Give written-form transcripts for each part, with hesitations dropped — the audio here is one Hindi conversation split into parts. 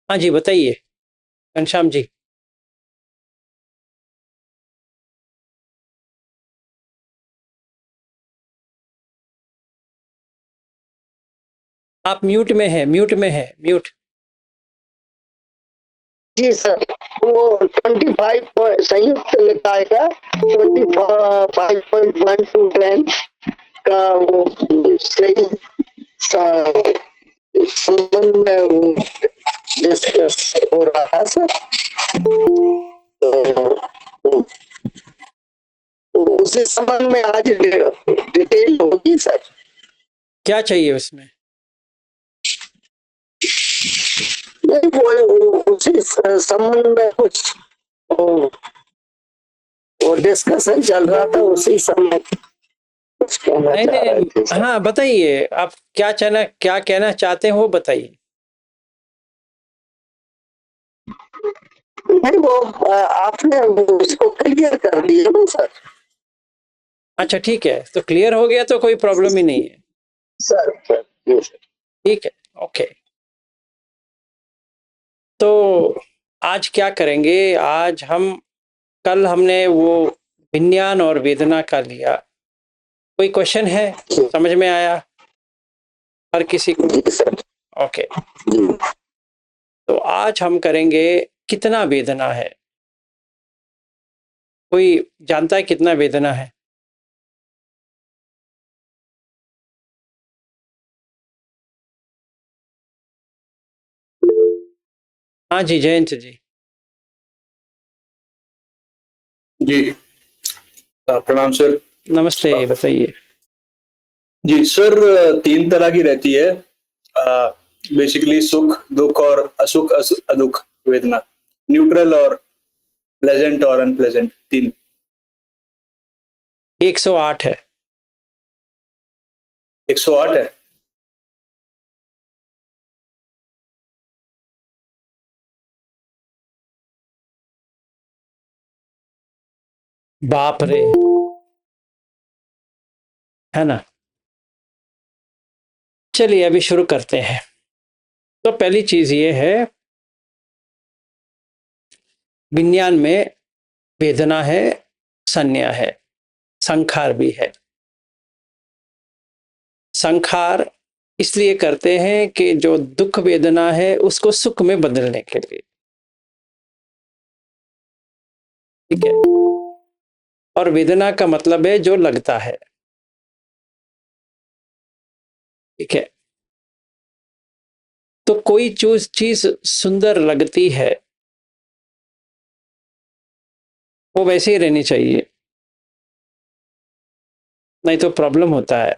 हाँ जी, बताइए घनश्याम जी। आप म्यूट में हैं, म्यूट में है, म्यूट। जी सर, वो 25 संयुक्त लिखा है, 25.1 का वो सही संबंध में वो डिस्कस हो रहा है सर। तो उसी संबंध में आज डिटेल होगी सर। क्या चाहिए उसमें? नहीं, वो उसी संबंध में कुछ वो, वो डिस्कशन चल रहा था उसी समय कुछ कहना नहीं चाह रहे थे नहीं, सर। हाँ बताइए, आप क्या कहना चाहते हैं वो बताइए। नहीं, वो आपने उसको क्लियर कर दिया ना सर। अच्छा ठीक है, तो क्लियर हो गया तो कोई प्रॉब्लम ही नहीं है। सर सर जी सर। ठीक है, ओके। तो आज क्या करेंगे? आज हम, कल हमने वो विज्ञान और वेदना का लिया। कोई क्वेश्चन है? समझ में आया हर किसी को? जी सर। ओके। जी तो आज हम करेंगे कितना वेदना है। कोई जानता है कितना वेदना है? हाँ जी, जयंत जी। जी प्रणाम सर। नमस्ते, बताइए। जी सर, तीन तरह की रहती है बेसिकली, सुख दुख और असुख अदुख वेदना। न्यूट्रल और प्लेजेंट और अनप्लेजेंट, तीन। 108 है। 108 है। बाप रे, है ना? चलिए अभी शुरू करते हैं। तो पहली चीज ये है, विज्ञान में वेदना है, संज्ञा है, संखार भी है। संखार इसलिए करते हैं कि जो दुख वेदना है उसको सुख में बदलने के लिए। ठीक है। और वेदना का मतलब है जो लगता है। ठीक है। तो कोई चीज सुंदर लगती है, वो वैसे ही रहनी चाहिए, नहीं तो प्रॉब्लम होता है।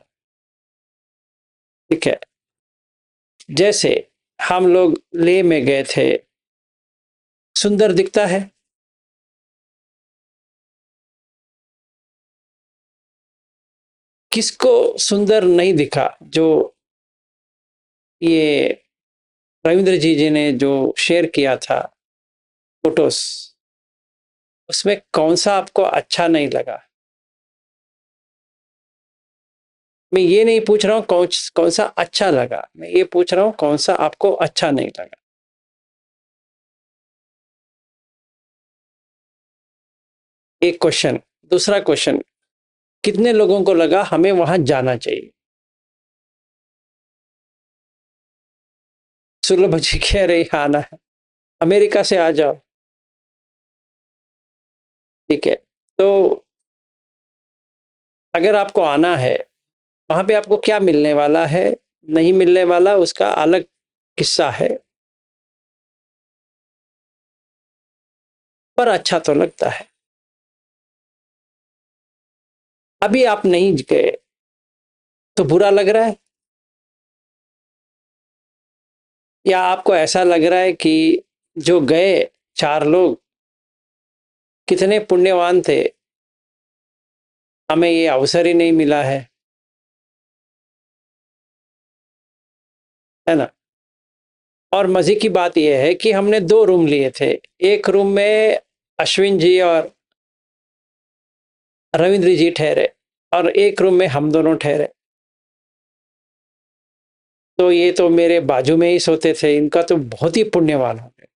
ठीक है। जैसे हम लोग लेह में गए थे, सुंदर दिखता है। किसको सुंदर नहीं दिखा? जो ये रविंद्र जी ने जो शेयर किया था फोटोस, उसमें कौन सा आपको अच्छा नहीं लगा? मैं ये नहीं पूछ रहा हूं कौन सा अच्छा लगा, मैं ये पूछ रहा हूं कौन सा आपको अच्छा नहीं लगा। एक क्वेश्चन। दूसरा क्वेश्चन, कितने लोगों को लगा हमें वहां जाना चाहिए? सुलभ जी कह रही आना है, अमेरिका से आ जाओ। ठीक है। तो अगर आपको आना है, वहां पे आपको क्या मिलने वाला है, नहीं मिलने वाला, उसका अलग किस्सा है, पर अच्छा तो लगता है। अभी आप नहीं गए तो बुरा लग रहा है, या आपको ऐसा लग रहा है कि जो गए चार लोग कितने पुण्यवान थे, हमें ये अवसर ही नहीं मिला है ना? और मजे की बात यह है कि हमने दो रूम लिए थे। एक रूम में अश्विन जी और रविंद्र जी ठहरे, और एक रूम में हम दोनों ठहरे। तो ये तो मेरे बाजू में ही सोते थे, इनका तो बहुत ही पुण्यवान हो गए।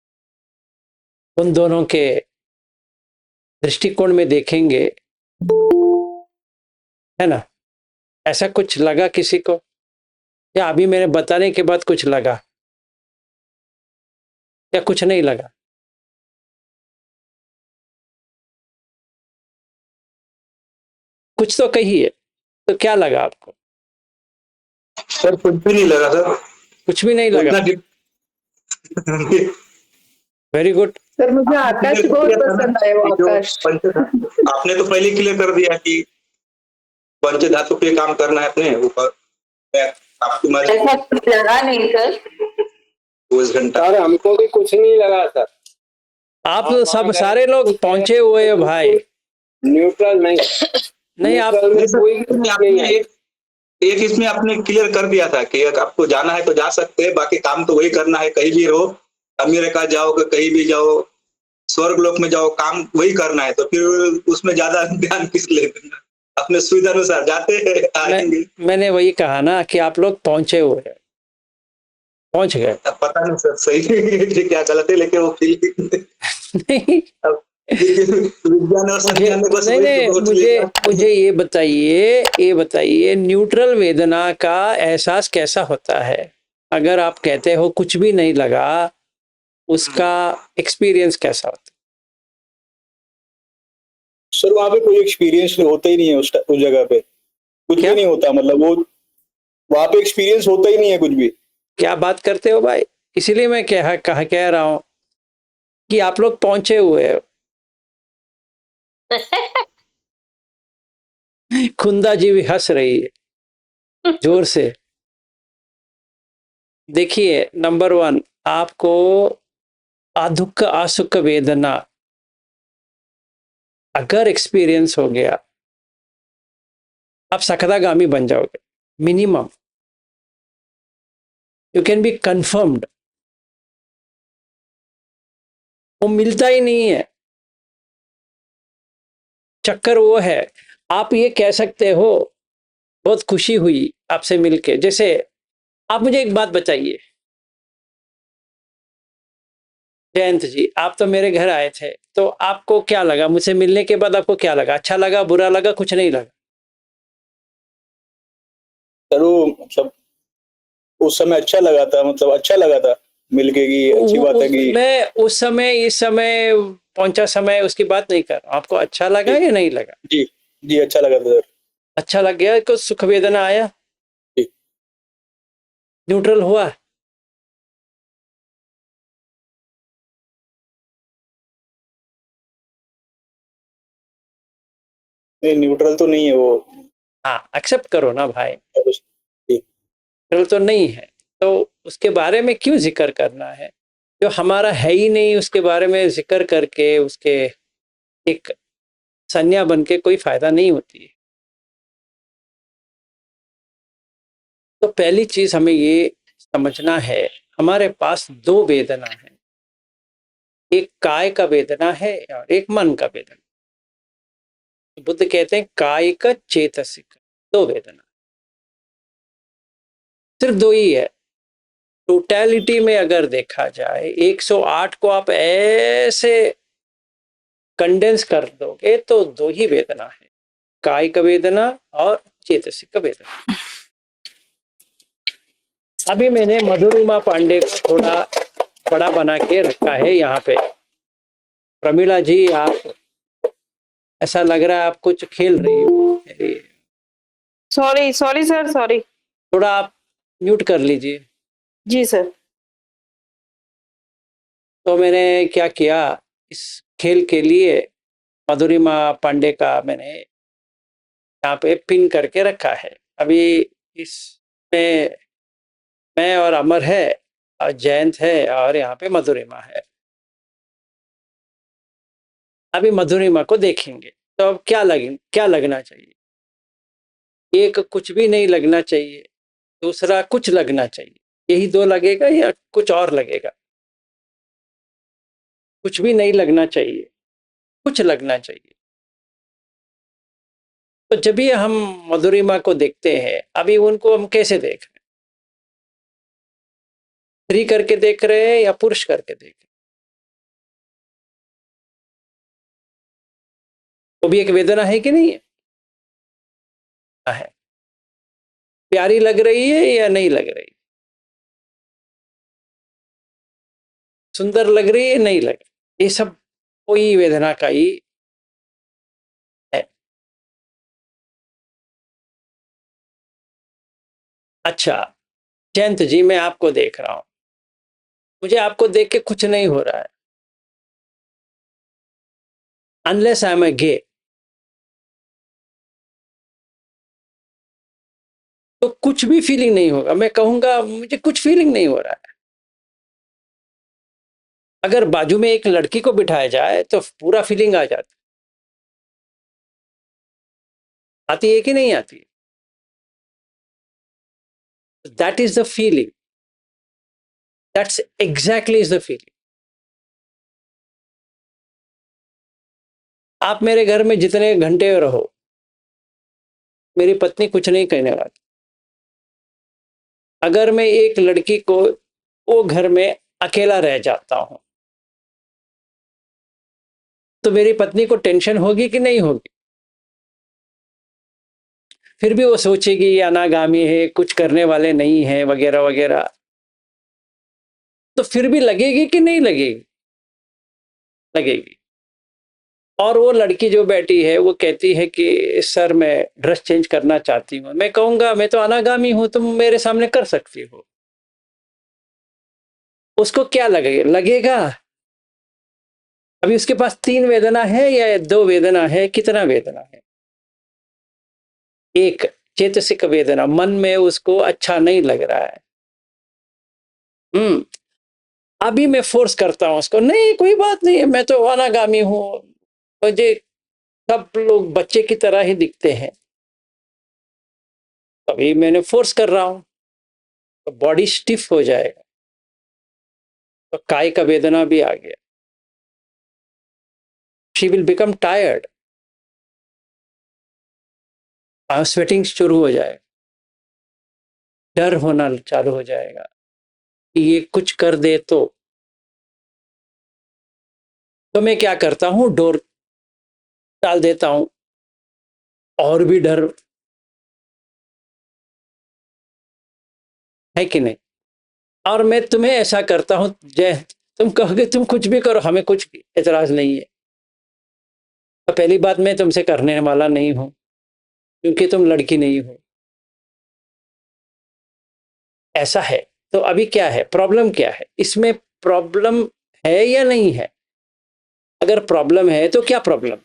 उन दोनों के दृष्टिकोण में देखेंगे, है ना, ऐसा कुछ लगा किसी को, या अभी मेरे बताने के बाद कुछ लगा, या कुछ नहीं लगा? कुछ तो कहिए, तो क्या लगा आपको? सर कुछ भी नहीं लगा सर। कुछ भी नहीं लगा? Very good. सर मुझे आकाश बहुत पसंद आया, वो आकाश। आपने तो पहले क्लियर कर दिया कि पंच धातु पे काम करना है अपने ऊपर। आपकी मर्जी। ऐसा कुछ लगा नहीं सर। 2 घंटा। सर हमको भी कुछ नहीं लगा सर। आप सब सारे लोग पहुंचे हुए हो भाई। न्यूट्रल नहीं। नहीं आप न्यूट्रल में नहीं सर, कोई इसमें नहीं आपने है। एक इसमें आपने क्लियर कर दिया था कि अगर आपको जाना है तो जा सकते हैं, बाकी काम तो वही करना है। कहीं भी रहो, अमेरिका जाओ, कहीं भी जाओ, स्वर्ग लोक में जाओ, काम वही करना है। तो फिर उसमें ज्यादा ध्यान किस ले देना, अपने सुविधा अनुसार जाते हैं आएंगे। मैंने वही कहा ना कि आप लोग पहुंचे हुए हैं, पहुंच गए। अब पता नहीं सर सही क्या गलत है, लेकिन वो फील नहीं विज्ञान और संज्ञान में बस नहीं वही नहीं, तो सोच मुझे लिया। मुझे ये बताइए न्यूट्रल वेदना का एहसास कैसा होता है? अगर आप कहते हो कुछ भी नहीं लगा, उसका एक्सपीरियंस कैसा होता है? सर वहां पे कोई एक्सपीरियंस होता ही नहीं है उस जगह पे, कुछ क्या? भी नहीं होता। मतलब वो वहां पे एक्सपीरियंस होता ही नहीं है कुछ भी। क्या बात करते हो भाई? इसीलिए मैं कह रहा हूं कि आप लोग पहुंचे हुए हो। कुंदा जी भी हंस रही है जोर से। देखिए, नंबर 1, आपको दुख असुख वेदना अगर एक्सपीरियंस हो गया, आप सकदागामी बन जाओगे minimum. You can be confirmed. वो मिलता ही नहीं है। चक्कर वो है, आप ये कह सकते हो बहुत खुशी हुई आपसे मिलके। जैसे आप मुझे एक बात बताइए जयंत जी, आप तो मेरे घर आए थे, तो आपको क्या लगा मुझसे मिलने के बाद? आपको क्या लगा? अच्छा लगा, बुरा लगा, कुछ नहीं लगा? सर वो मतलब उस समय अच्छा लगा था, मतलब अच्छा लगा था मिलके, की अच्छी बात है कि मैं उस समय, इस समय पहुंचा समय, उसकी बात नहीं कर रहा हूं। आपको अच्छा लगा या नहीं लगा? जी जी अच्छा लगा था सर। अच्छा लग गया? कुछ सुख वेदना आया? जी। न्यूट्रल हुआ? नहीं न्यूट्रल तो नहीं है वो। हाँ, एक्सेप्ट करो ना भाई, जी। न्यूट्रल तो नहीं है। तो उसके बारे में क्यों जिक्र करना है? जो हमारा है ही नहीं उसके बारे में जिक्र करके उसके एक संज्ञा बन के कोई फायदा नहीं होती है। तो पहली चीज हमें ये समझना है, हमारे पास 2 वेदना है, एक काय का वेदना है और एक मन का वेदना। बुद्ध कहते हैं कायिक चेतसिक, 2 वेदना, सिर्फ 2 ही है। टोटलिटी में अगर देखा जाए 108 को आप ऐसे कंडेंस कर दोगे तो 2 ही वेदना है, कायिक वेदना और चेतसिक वेदना। अभी मैंने मधुरिमा पांडे को थोड़ा बड़ा बना के रखा है यहाँ पे। प्रमीला जी, आप ऐसा लग रहा है आप कुछ खेल रही हो। Sorry sorry sir, sorry. थोड़ा आप म्यूट कर लीजिए। जी सर। तो मैंने क्या किया, इस खेल के लिए मधुरिमा पांडे का मैंने यहाँ पे पिन करके रखा है। अभी इसमें मैं और अमर है और जयंत है और यहाँ पे मधुरिमा है। अभी मधुरिमा को देखेंगे तो अब क्या लगना चाहिए? एक कुछ भी नहीं लगना चाहिए, दूसरा कुछ लगना चाहिए। यही 2 लगेगा या कुछ और लगेगा? कुछ भी नहीं लगना चाहिए, कुछ लगना चाहिए। तो जब भी हम मधुरिमा को देखते हैं, अभी उनको हम कैसे देख रहे हैं? स्त्री करके देख रहे हैं या पुरुष करके देख रहे हैं? वो भी एक वेदना है कि नहीं है? है। प्यारी लग रही है या नहीं लग रही? सुंदर लग रही है नहीं लग रही? ये सब कोई वेदना का ही है। अच्छा जयंत जी, मैं आपको देख रहा हूं, मुझे आपको देख के कुछ नहीं हो रहा है। अनलेस आई एम ए गे, तो कुछ भी फीलिंग नहीं होगा। मैं कहूंगा मुझे कुछ फीलिंग नहीं हो रहा है। अगर बाजू में एक लड़की को बिठाया जाए तो पूरा फीलिंग आ जाती। आती है कि नहीं आती? That is the feeling, that's exactly is the feeling. आप मेरे घर में जितने घंटे रहो, मेरी पत्नी कुछ नहीं कहने वाली। अगर मैं एक लड़की को वो घर में अकेला रह जाता हूं, तो मेरी पत्नी को टेंशन होगी कि नहीं होगी? फिर भी वो सोचेगी ये अनागामी है, कुछ करने वाले नहीं है, वगैरह वगैरह। तो फिर भी लगेगी कि नहीं लगेगी? लगेगी। और वो लड़की जो बैठी है वो कहती है कि सर मैं ड्रेस चेंज करना चाहती हूँ। मैं कहूंगा मैं तो अनागामी हूं, तुम मेरे सामने कर सकती हो। उसको क्या लगेगा? लगेगा अभी उसके पास 3 वेदना है या 2 वेदना है? कितना वेदना है? एक चेतसिक वेदना, मन में उसको अच्छा नहीं लग रहा है। अभी मैं फोर्स करता हूं उसको, नहीं कोई बात नहीं है, मैं तो अनागामी हूं, मुझे सब लोग बच्चे की तरह ही दिखते हैं। अभी मैंने फोर्स कर रहा हूं तो बॉडी स्टिफ हो जाएगा, तो काय का वेदना भी आ गया। She will become tired, sweating शुरू हो जाएगा, डर होना चालू हो जाएगा कि ये कुछ कर दे तो मैं क्या करता हूं, डोर डाल देता हूं, और भी डर है कि नहीं? और मैं तुम्हें ऐसा करता हूं, जय तुम कहोगे तुम कुछ भी करो, हमें कुछ एतराज नहीं है। तो पहली बात, मैं तुमसे करने वाला नहीं हूं क्योंकि तुम लड़की नहीं हो। ऐसा है। तो अभी क्या है प्रॉब्लम? क्या है इसमें? प्रॉब्लम है या नहीं है? अगर प्रॉब्लम है तो क्या प्रॉब्लम?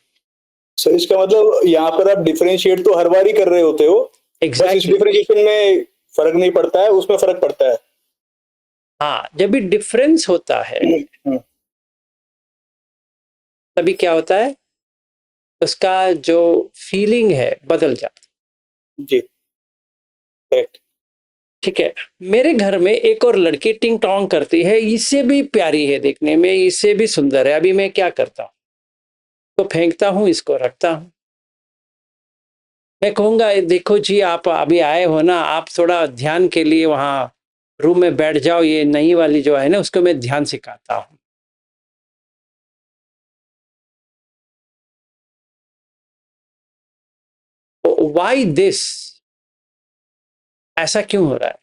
सर इसका मतलब यहाँ पर आप डिफरेंशिएट तो हर बार ही कर रहे होते हो, बस इस डिफरेंशिएशन में फर्क नहीं पड़ता है, उसमें फर्क पड़ता है। हाँ, जब भी डिफरेंस होता है तभी क्या होता है, उसका जो फीलिंग है बदल जाता है। जी करेक्ट। ठीक है। मेरे घर में एक और लड़की टिंग टोंग करती है, इससे भी प्यारी है देखने में, इससे भी सुंदर है। अभी मैं क्या करता हूं, तो फेंकता हूं, इसको रखता हूं। मैं कहूंगा देखो जी, आप अभी आए हो ना, आप थोड़ा ध्यान के लिए वहां रूम में बैठ जाओ, ये नई वाली जो है ना उसको मैं ध्यान सिखाता हूं। Why this? ऐसा क्यों हो रहा है?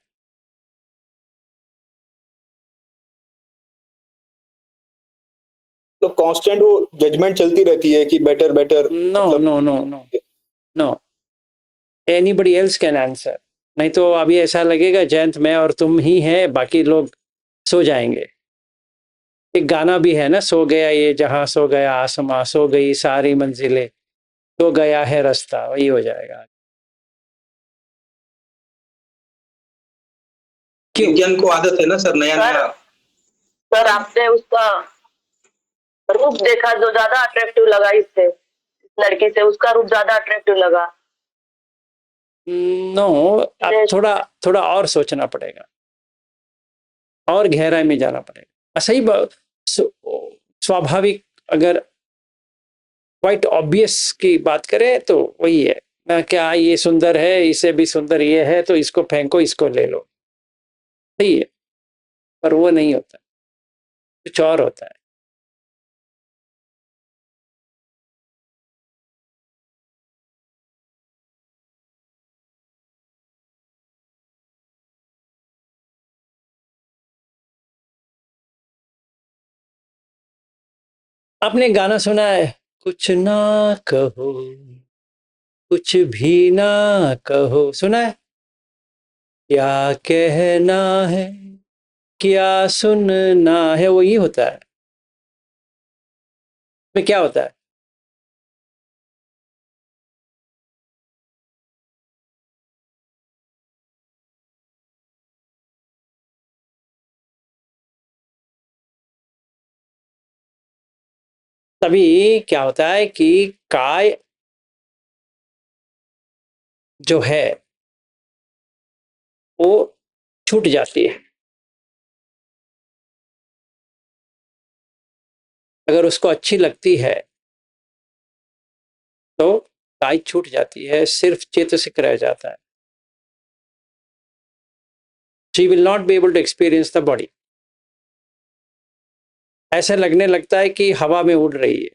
तो कांस्टेंट वो जजमेंट चलती रहती है कि better better. No no no no no, anybody else can answer. नहीं तो अभी ऐसा लगेगा जयंत मैं और तुम ही हैं, बाकी लोग सो जाएंगे। एक गाना भी है ना, सो गया ये जहां, सो गया आसमां, सो गई सारी मंजिलें, सो गया है रास्ता, वही हो जाएगा। विज्ञान को आदत है ना सर, नया नया। सर आपने उसका रूप देखा जो ज्यादा अट्रैक्टिव लगा, इससे लड़की से उसका रूप ज्यादा अट्रैक्टिव लगा। नो, अब थोड़ा थोड़ा और सोचना पड़ेगा, और गहराई में जाना पड़ेगा। सही स्वाभाविक, अगर क्वाइट ऑब्वियस की बात करें तो वही है ना, क्या ये सुंदर है, इसे भी सुंदर ये है, तो इसको फेंको, इसको ले लो। सही है। पर वो नहीं होता, कुछ और होता है। आपने गाना सुना है, कुछ ना कहो कुछ भी ना कहो, सुना है? क्या कहना है क्या सुनना है, वो ये होता है। में क्या होता है? तभी क्या होता है कि काय जो है वो छूट जाती है। अगर उसको अच्छी लगती है तो काय छूट जाती है, सिर्फ चेतसिक रह जाता है। She will not be able to experience the body. ऐसा लगने लगता है कि हवा में उड़ रही है।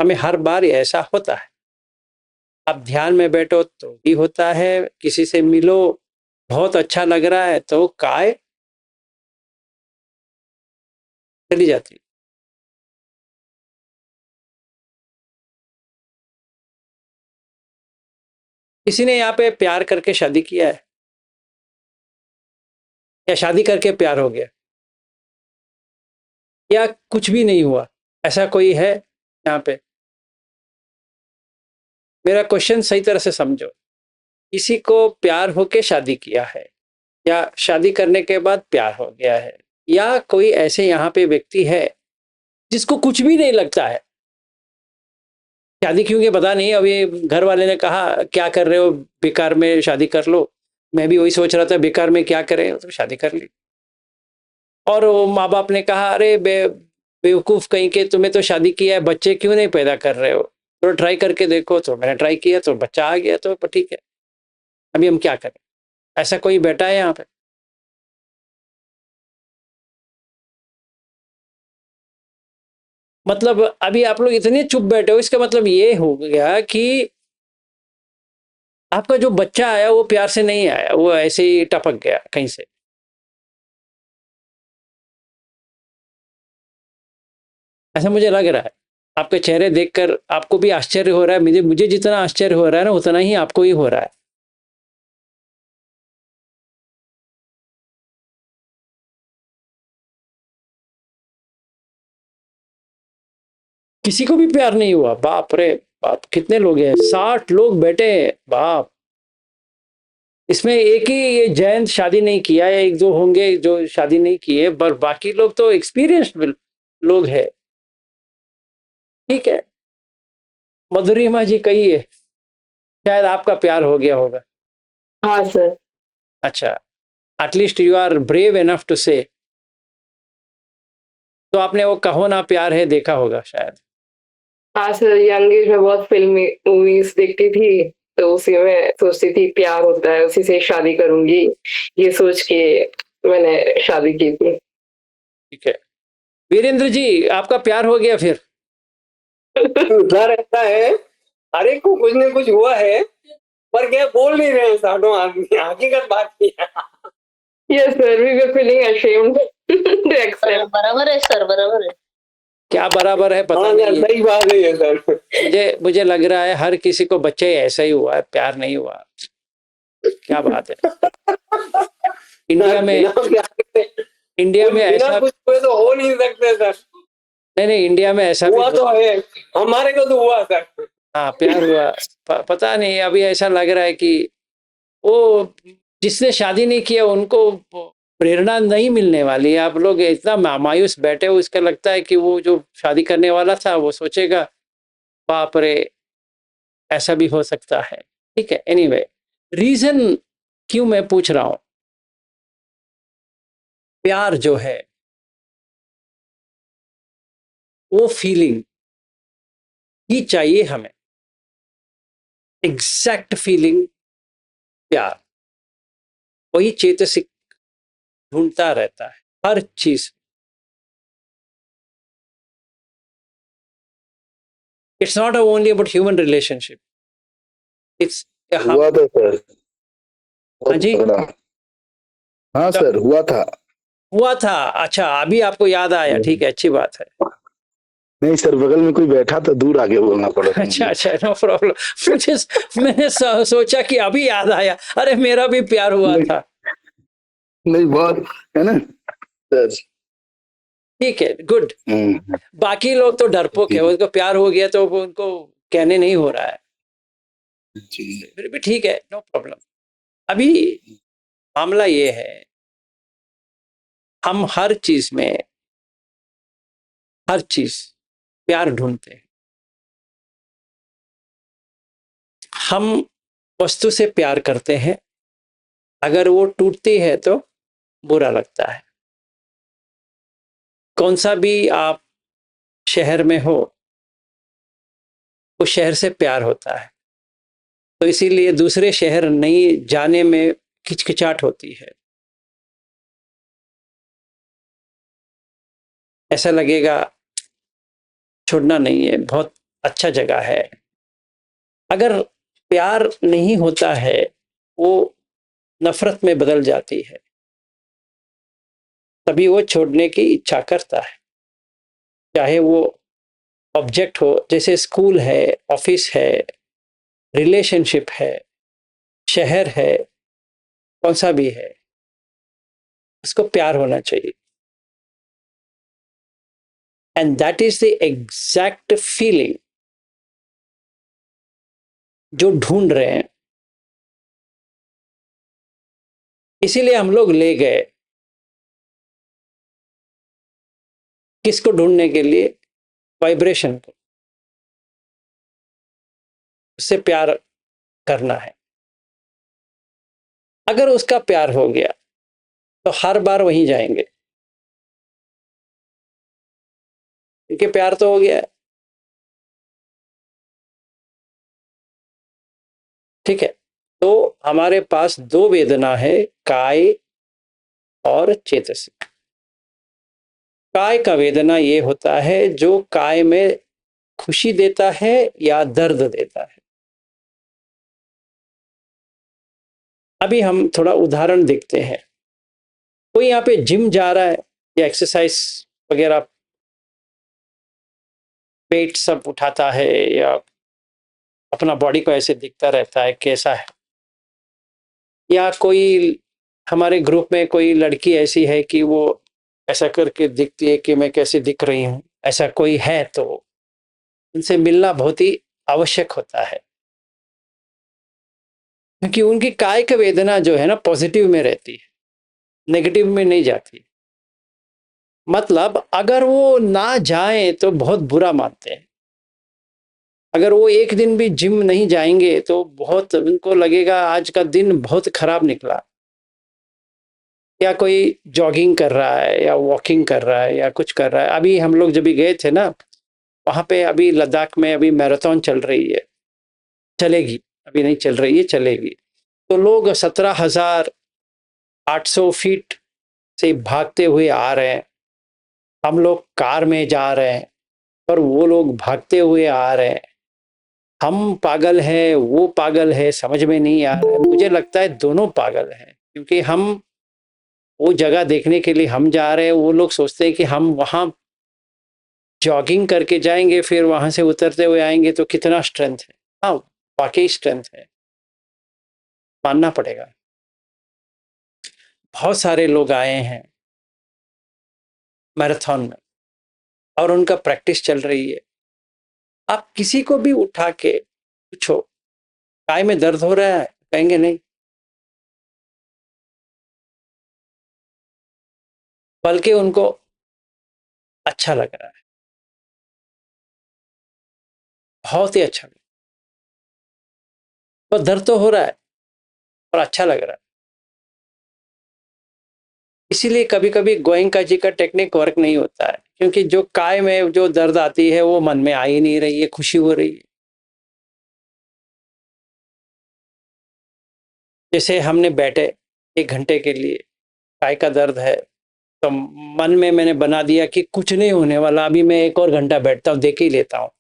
हमें हर बार ऐसा होता है। आप ध्यान में बैठो तो भी होता है, किसी से मिलो बहुत अच्छा लग रहा है तो काय चली जाती है। किसी ने यहाँ पे प्यार करके शादी किया है या शादी करके प्यार हो गया या कुछ भी नहीं हुआ, ऐसा कोई है यहाँ पे? मेरा क्वेश्चन सही तरह से समझो। किसी को प्यार होके शादी किया है या शादी करने के बाद प्यार हो गया है, या कोई ऐसे यहाँ पे व्यक्ति है जिसको कुछ भी नहीं लगता है शादी क्यों के पता नहीं, अभी घर वाले ने कहा क्या कर रहे हो, बेकार में शादी कर लो। मैं भी वही सोच रहा था बेकार में क्या करें, तो शादी कर ली। और माँ बाप ने कहा अरे बेवकूफ़ कहीं के, तुम्हें तो शादी किया है, बच्चे क्यों नहीं पैदा कर रहे हो, तो ट्राई करके देखो। तो मैंने ट्राई किया तो बच्चा आ गया, तो ठीक है, अभी हम क्या करें? ऐसा कोई बैठा है यहाँ पे? मतलब अभी आप लोग इतने चुप बैठे हो, इसका मतलब ये हो गया कि आपका जो बच्चा आया वो प्यार से नहीं आया, वो ऐसे ही टपक गया कहीं से। ऐसा मुझे लग रहा है। आपके चेहरे देखकर आपको भी आश्चर्य हो रहा है, मुझे जितना आश्चर्य हो रहा है ना उतना ही आपको ही हो रहा है। किसी को भी प्यार नहीं हुआ? बाप रे बाप, कितने लोग हैं? 60 लोग बैठे हैं, बाप। इसमें एक ही ये जयंत शादी नहीं किया है, एक दो होंगे जो शादी नहीं किए, पर बाकी लोग तो एक्सपीरियंस्ड लोग हैं। ठीक है, मधुरिमा जी कहिए, शायद आपका प्यार हो गया होगा। हाँ सर। अच्छा, at least you are brave enough to say. तो आपने वो कहो ना प्यार है देखा होगा शायद। हाँ सर, यंग एज में बहुत फिल्मी मूवीज देखती थी, तो उसी में सोचती थी प्यार होता है, उसी से शादी करूंगी, ये सोच के मैंने शादी की थी। ठीक है, वीरेंद्र जी आपका प्यार हो गया फिर? डर रहता है, हर एक को कुछ न कुछ हुआ है, पर क्या बोल नहीं रहे हैं साधु आदमी, हकीकत बात की है। Yes sir, we were feeling ashamed to accept. बराबर है सर, बराबर है। क्या बराबर है पता हाँ नहीं सर, है। सही बात है ये सर। मुझे लग रहा है हर किसी को बच्चे ऐसा ही हुआ है, प्यार नहीं हुआ। क्या बात है। इंडिया में बिना ऐसा कुछ हुए तो हो नहीं सकते सर। नहीं, इंडिया में ऐसा भी हुआ तो है, हमारे को तो हुआ सर। हाँ प्यार हुआ। पता नहीं, अभी ऐसा लग रहा है कि वो जिसने शादी नहीं किया उनको प्रेरणा नहीं मिलने वाली है। आप लोग इतना मायूस बैठे हो, इसका लगता है कि वो जो शादी करने वाला था वो सोचेगा बाप रे ऐसा भी हो सकता है। ठीक है, एनीवे, रीजन क्यों मैं पूछ रहा हूं, प्यार जो है वो फीलिंग ही चाहिए हमें, एग्जैक्ट फीलिंग प्यार। वही चेतसिक ढूंढता रहता है हर चीज। It's not only about human relationship, it's हुआ था सर, हाँ जी, हाँ सर हुआ था। हुआ था। अच्छा, अभी आपको याद आया, ठीक है, अच्छी बात है। नहीं सर, बगल में कोई बैठा था, दूर आगे बोलना पड़ा था अच्छा मुझे। अच्छा, नो प्रॉब्लम। मुझे मैंने सोचा कि अभी याद आया, अरे मेरा भी प्यार हुआ नहीं, था। नहीं बहुत है ना सर। ठीक है, गुड। हम्म, बाकी लोग तो डरपोक है, जी उनको प्यार हो गया तो वो उनको कहने नहीं हो रहा है, जी फिर भी ठीक है, नो प्रॉब्लम। अभी मामला ये है, हम हर चीज में, हर चीज प्यार ढूंढते हैं। हम वस्तु से प्यार करते हैं, अगर वो टूटती है तो बुरा लगता है। कौन सा भी आप शहर में हो, उस शहर से प्यार होता है, तो इसीलिए दूसरे शहर नहीं जाने में हिचकिचाहट होती है। ऐसा लगेगा छोड़ना नहीं है, बहुत अच्छा जगह है। अगर प्यार नहीं होता है, वो नफरत में बदल जाती है, तभी वो छोड़ने की इच्छा करता है। चाहे वो ऑब्जेक्ट हो, जैसे स्कूल है, ऑफिस है, रिलेशनशिप है, शहर है, कौन सा भी है, उसको प्यार होना चाहिए। And that is the exact feeling जो ढूंढ रहे हैं। इसीलिए हम लोग ले गए, किसको ढूंढने के लिए? वाइब्रेशन को, उससे प्यार करना है। अगर उसका प्यार हो गया तो हर बार वहीं जाएंगे, क्योंकि प्यार तो हो गया है। ठीक है, तो हमारे पास दो वेदना है, काय और चेतसिक। काय का वेदना ये होता है जो काय में खुशी देता है या दर्द देता है। अभी हम थोड़ा उदाहरण देखते हैं। कोई यहाँ पे जिम जा रहा है या एक्सरसाइज वगैरह, वेट सब उठाता है या अपना बॉडी को ऐसे दिखता रहता है कैसा है, या कोई हमारे ग्रुप में कोई लड़की ऐसी है कि वो ऐसा करके दिखती है कि मैं कैसे दिख रही हूँ, ऐसा कोई है तो उनसे मिलना बहुत ही आवश्यक होता है, क्योंकि उनकी कायिक वेदना जो है ना पॉजिटिव में रहती है, नेगेटिव में नहीं जाती। मतलब अगर वो ना जाए तो बहुत बुरा मानते हैं। अगर वो एक दिन भी जिम नहीं जाएंगे तो बहुत उनको लगेगा आज का दिन बहुत खराब निकला। या कोई जॉगिंग कर रहा है या वॉकिंग कर रहा है या कुछ कर रहा है। अभी हम लोग जब भी गए थे ना, वहाँ पे अभी लद्दाख में अभी मैराथन चल रही है, चलेगी, अभी नहीं चल रही है, चलेगी। तो लोग 17,800 फीट से भागते हुए आ रहे हैं। हम लोग कार में जा रहे हैं और वो लोग भागते हुए आ रहे हैं। हम पागल हैं, वो पागल है, समझ में नहीं आ रहा है। मुझे लगता है दोनों पागल हैं, क्योंकि हम वो जगह देखने के लिए हम जा रहे हैं, वो लोग सोचते हैं कि हम वहाँ जॉगिंग करके जाएंगे, फिर वहाँ से उतरते हुए आएंगे तो कितना स्ट्रेंथ है। हाँ, वाकई स्ट्रेंथ है, मानना पड़ेगा। बहुत सारे लोग आए हैं मैराथन में और उनका प्रैक्टिस चल रही है। आप किसी को भी उठा के पूछो काय में दर्द हो रहा है, कहेंगे नहीं, बल्कि उनको अच्छा लग रहा है, बहुत ही अच्छा लग। तो दर्द तो हो रहा है और अच्छा लग रहा है। इसीलिए कभी कभी गोयंका जी का टेक्निक वर्क नहीं होता है, क्योंकि जो काय में जो दर्द आती है वो मन में आ ही नहीं रही है, खुशी हो रही है। जैसे हमने बैठे, 1 घंटे के लिए काय का दर्द है, तो मन में मैंने बना दिया कि कुछ नहीं होने वाला, अभी मैं 1 और घंटा बैठता हूँ, देख ही लेता हूँ।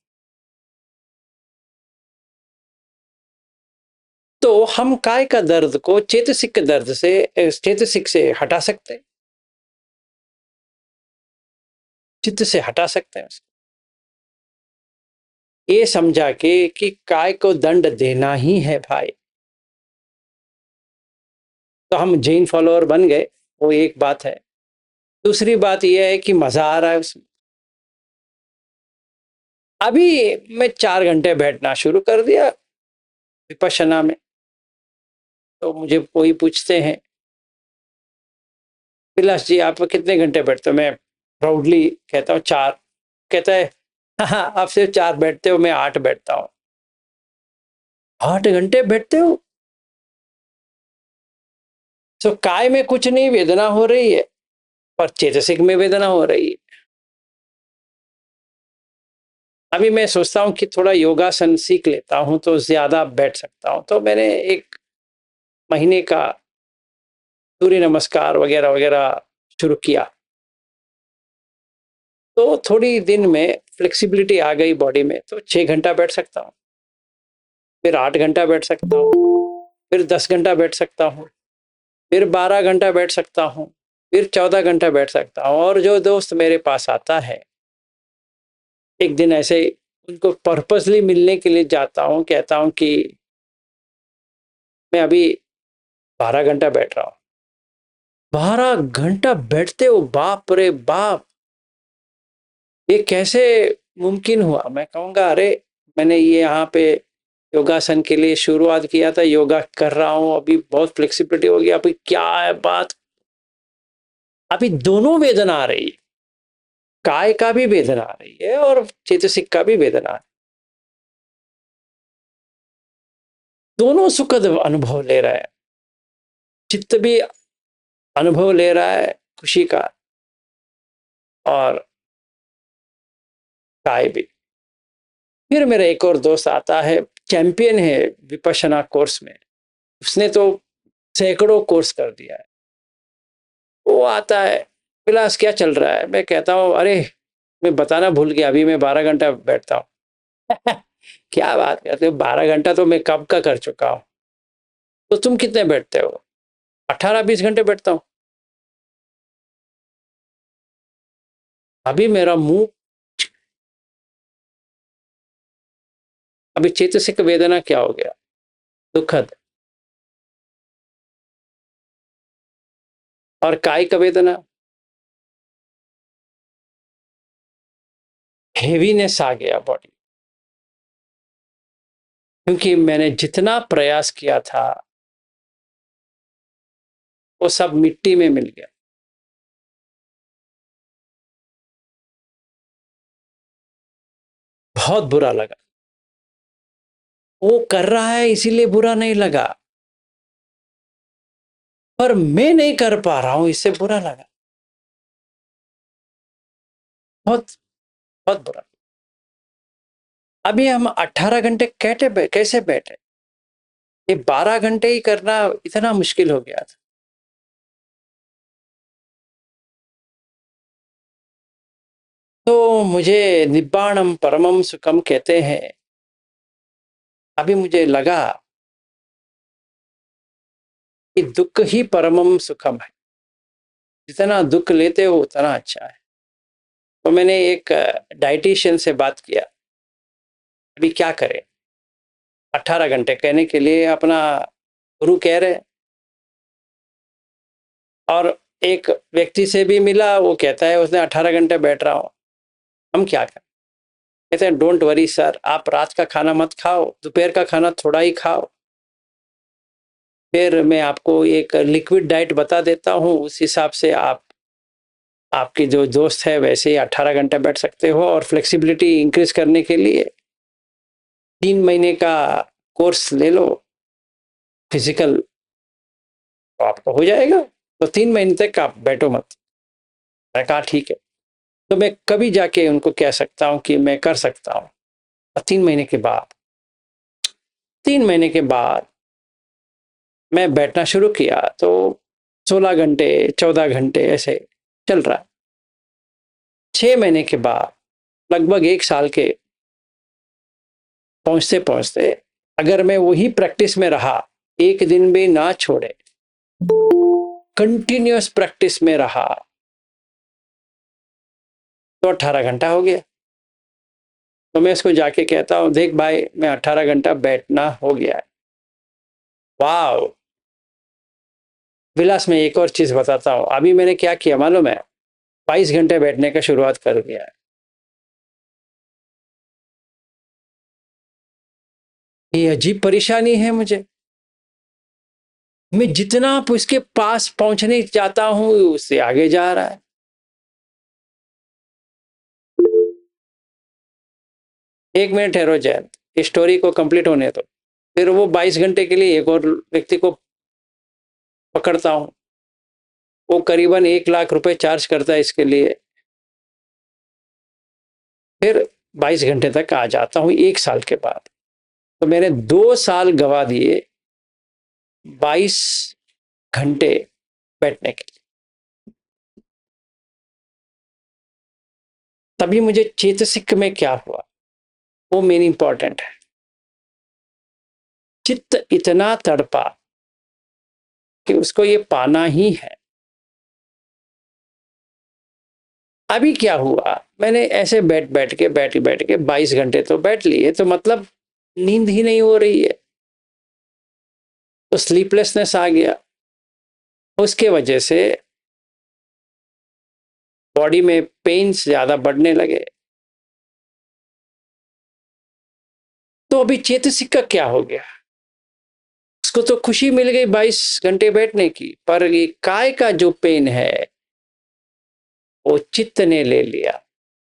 तो हम काय का दर्द को चेतसिक के दर्द से, चेतसिक से हटा सकते हैं, चित्त से हटा सकते हैं उसको। ये समझा के कि काय को दंड देना ही है भाई, तो हम जैन फॉलोअर बन गए, वो एक बात है। दूसरी बात यह है कि मजा आ रहा है उसमें। अभी मैं 4 घंटे बैठना शुरू कर दिया विपश्यना में। तो मुझे कोई पूछते हैं, विलास जी आप कितने घंटे बैठते हो? मैं प्राउडली कहता हूँ 4। कहता है हाँ आप सिर्फ 4 बैठते हो, मैं 8 बैठता हूँ। 8 घंटे बैठते हो? तो काय में कुछ नहीं वेदना हो रही है, पर चेतसिक में वेदना हो रही है। अभी मैं सोचता हूँ कि थोड़ा योगासन सीख लेता हूँ तो ज्यादा बैठ सकता हूँ। तो मैंने 1 महीने का सूर्य नमस्कार वगैरह वगैरह शुरू किया, तो थोड़ी दिन में फ्लेक्सिबिलिटी आ गई बॉडी में, तो 6 घंटा बैठ सकता हूँ, फिर 8 घंटा बैठ सकता हूँ, फिर 10 घंटा बैठ सकता हूँ, फिर 12 घंटा बैठ सकता हूँ, फिर 14 घंटा बैठ सकता हूँ। और जो दोस्त मेरे पास आता है, एक दिन ऐसे उनको पर्पसली मिलने के लिए जाता हूँ, कहता हूँ कि मैं अभी 12 घंटा बैठ रहा हूँ। 12 घंटा बैठते हो? बाप रे बाप, ये कैसे मुमकिन हुआ? मैं कहूँगा अरे मैंने ये यहाँ पे योगासन के लिए शुरुआत किया था, योगा कर रहा हूँ, अभी बहुत फ्लेक्सिबिलिटी हो गया। अभी क्या है बात, अभी दोनों वेदना आ रही है, काय का भी वेदना आ रही है और चेतसिक का भी वेदना आ रही है। दोनों सुखद अनुभव ले रहा है, चित्त भी अनुभव ले रहा है खुशी का, और काय भी। फिर मेरा एक और दोस्त आता है, चैंपियन है विपश्यना कोर्स में, उसने तो सैकड़ों कोर्स कर दिया है। वो आता है, विलास क्या चल रहा है? मैं कहता हूँ अरे मैं बताना भूल गया, अभी मैं 12 घंटा बैठता हूँ। क्या बात करते हो, 12 घंटा तो मैं कब का कर चुका हूँ। तो तुम कितने बैठते हो? 18-20 घंटे बैठता हूँ। अभी मेरा मुंह, अभी चेतसिक वेदना क्या हो गया, दुखद, और काय का वेदना हेवीनेस आ गया बॉडी, क्योंकि मैंने जितना प्रयास किया था वो सब मिट्टी में मिल गया। बहुत बुरा लगा। वो कर रहा है इसीलिए बुरा नहीं लगा, पर मैं नहीं कर पा रहा हूं इससे बुरा लगा, बहुत बहुत बुरा। अभी हम 18 घंटे कैसे बैठे? ये 12 घंटे ही करना इतना मुश्किल हो गया था। तो मुझे निब्बाणम परमम सुखम कहते हैं। अभी मुझे लगा कि दुख ही परमम सुखम है, जितना दुख लेते हो उतना अच्छा है। तो मैंने एक डाइटिशियन से बात किया, अभी क्या करें? 18 घंटे कहने के लिए अपना गुरु कह रहे, और एक व्यक्ति से भी मिला, वो कहता है उसने 18 घंटे बैठ रहा हूं, हम क्या करें? कहते हैं डोंट वरी सर, आप रात का खाना मत खाओ, दोपहर का खाना थोड़ा ही खाओ, फिर मैं आपको एक लिक्विड डाइट बता देता हूँ, उस हिसाब से आपके जो दोस्त है वैसे ही 18 घंटे बैठ सकते हो। और फ्लेक्सिबिलिटी इंक्रीज करने के लिए 3 महीने का कोर्स ले लो फिजिकल, तो आपको हो जाएगा। तो 3 महीने तक आप बैठो मत। मैंने कहा ठीक है। तो मैं कभी जाके उनको कह सकता हूँ कि मैं कर सकता हूँ। और 3 महीने के बाद मैं बैठना शुरू किया, तो 16 घंटे 14 घंटे ऐसे चल रहा है। 6 महीने के बाद लगभग 1 साल के पहुंचते पहुंचते अगर मैं वही प्रैक्टिस में रहा, एक दिन भी ना छोड़े, कंटिन्यूअस प्रैक्टिस में रहा, तो 18 घंटा हो गया। तो मैं इसको जाके कहता हूं, देख भाई मैं 18 घंटा बैठना हो गया है। वाह। विलास में एक और चीज बताता हूं, अभी मैंने क्या किया मालूम है? 22 घंटे बैठने का शुरुआत कर दिया है। ये अजीब परेशानी है मुझे। मैं जितना उसके पास पहुंचने जाता हूं उससे आगे जा रहा है। एक मिनट ठहरो जैन, इस स्टोरी को कंप्लीट होने दो। फिर वो 22 घंटे के लिए एक और व्यक्ति को पकड़ता हूं, वो करीबन 1 लाख रुपए चार्ज करता है इसके लिए। फिर 22 घंटे तक आ जाता हूं 1 साल के बाद। तो मैंने 2 साल गवा दिए 22 घंटे बैठने के लिए। तभी मुझे चेतसिक में क्या हुआ वो मेन इंपॉर्टेंट है। चित्त इतना तड़पा कि उसको ये पाना ही है। अभी क्या हुआ, मैंने ऐसे बैठ के 22 घंटे तो बैठ लिए, तो मतलब नींद ही नहीं हो रही है, तो स्लीपलेसनेस आ गया। उसके वजह से बॉडी में पेन्स ज्यादा बढ़ने लगे। तो अभी चेतसिक का क्या हो गया? उसको तो खुशी मिल गई 22 घंटे बैठने की, पर ये काय का जो पेन है वो चित्त ने ले लिया।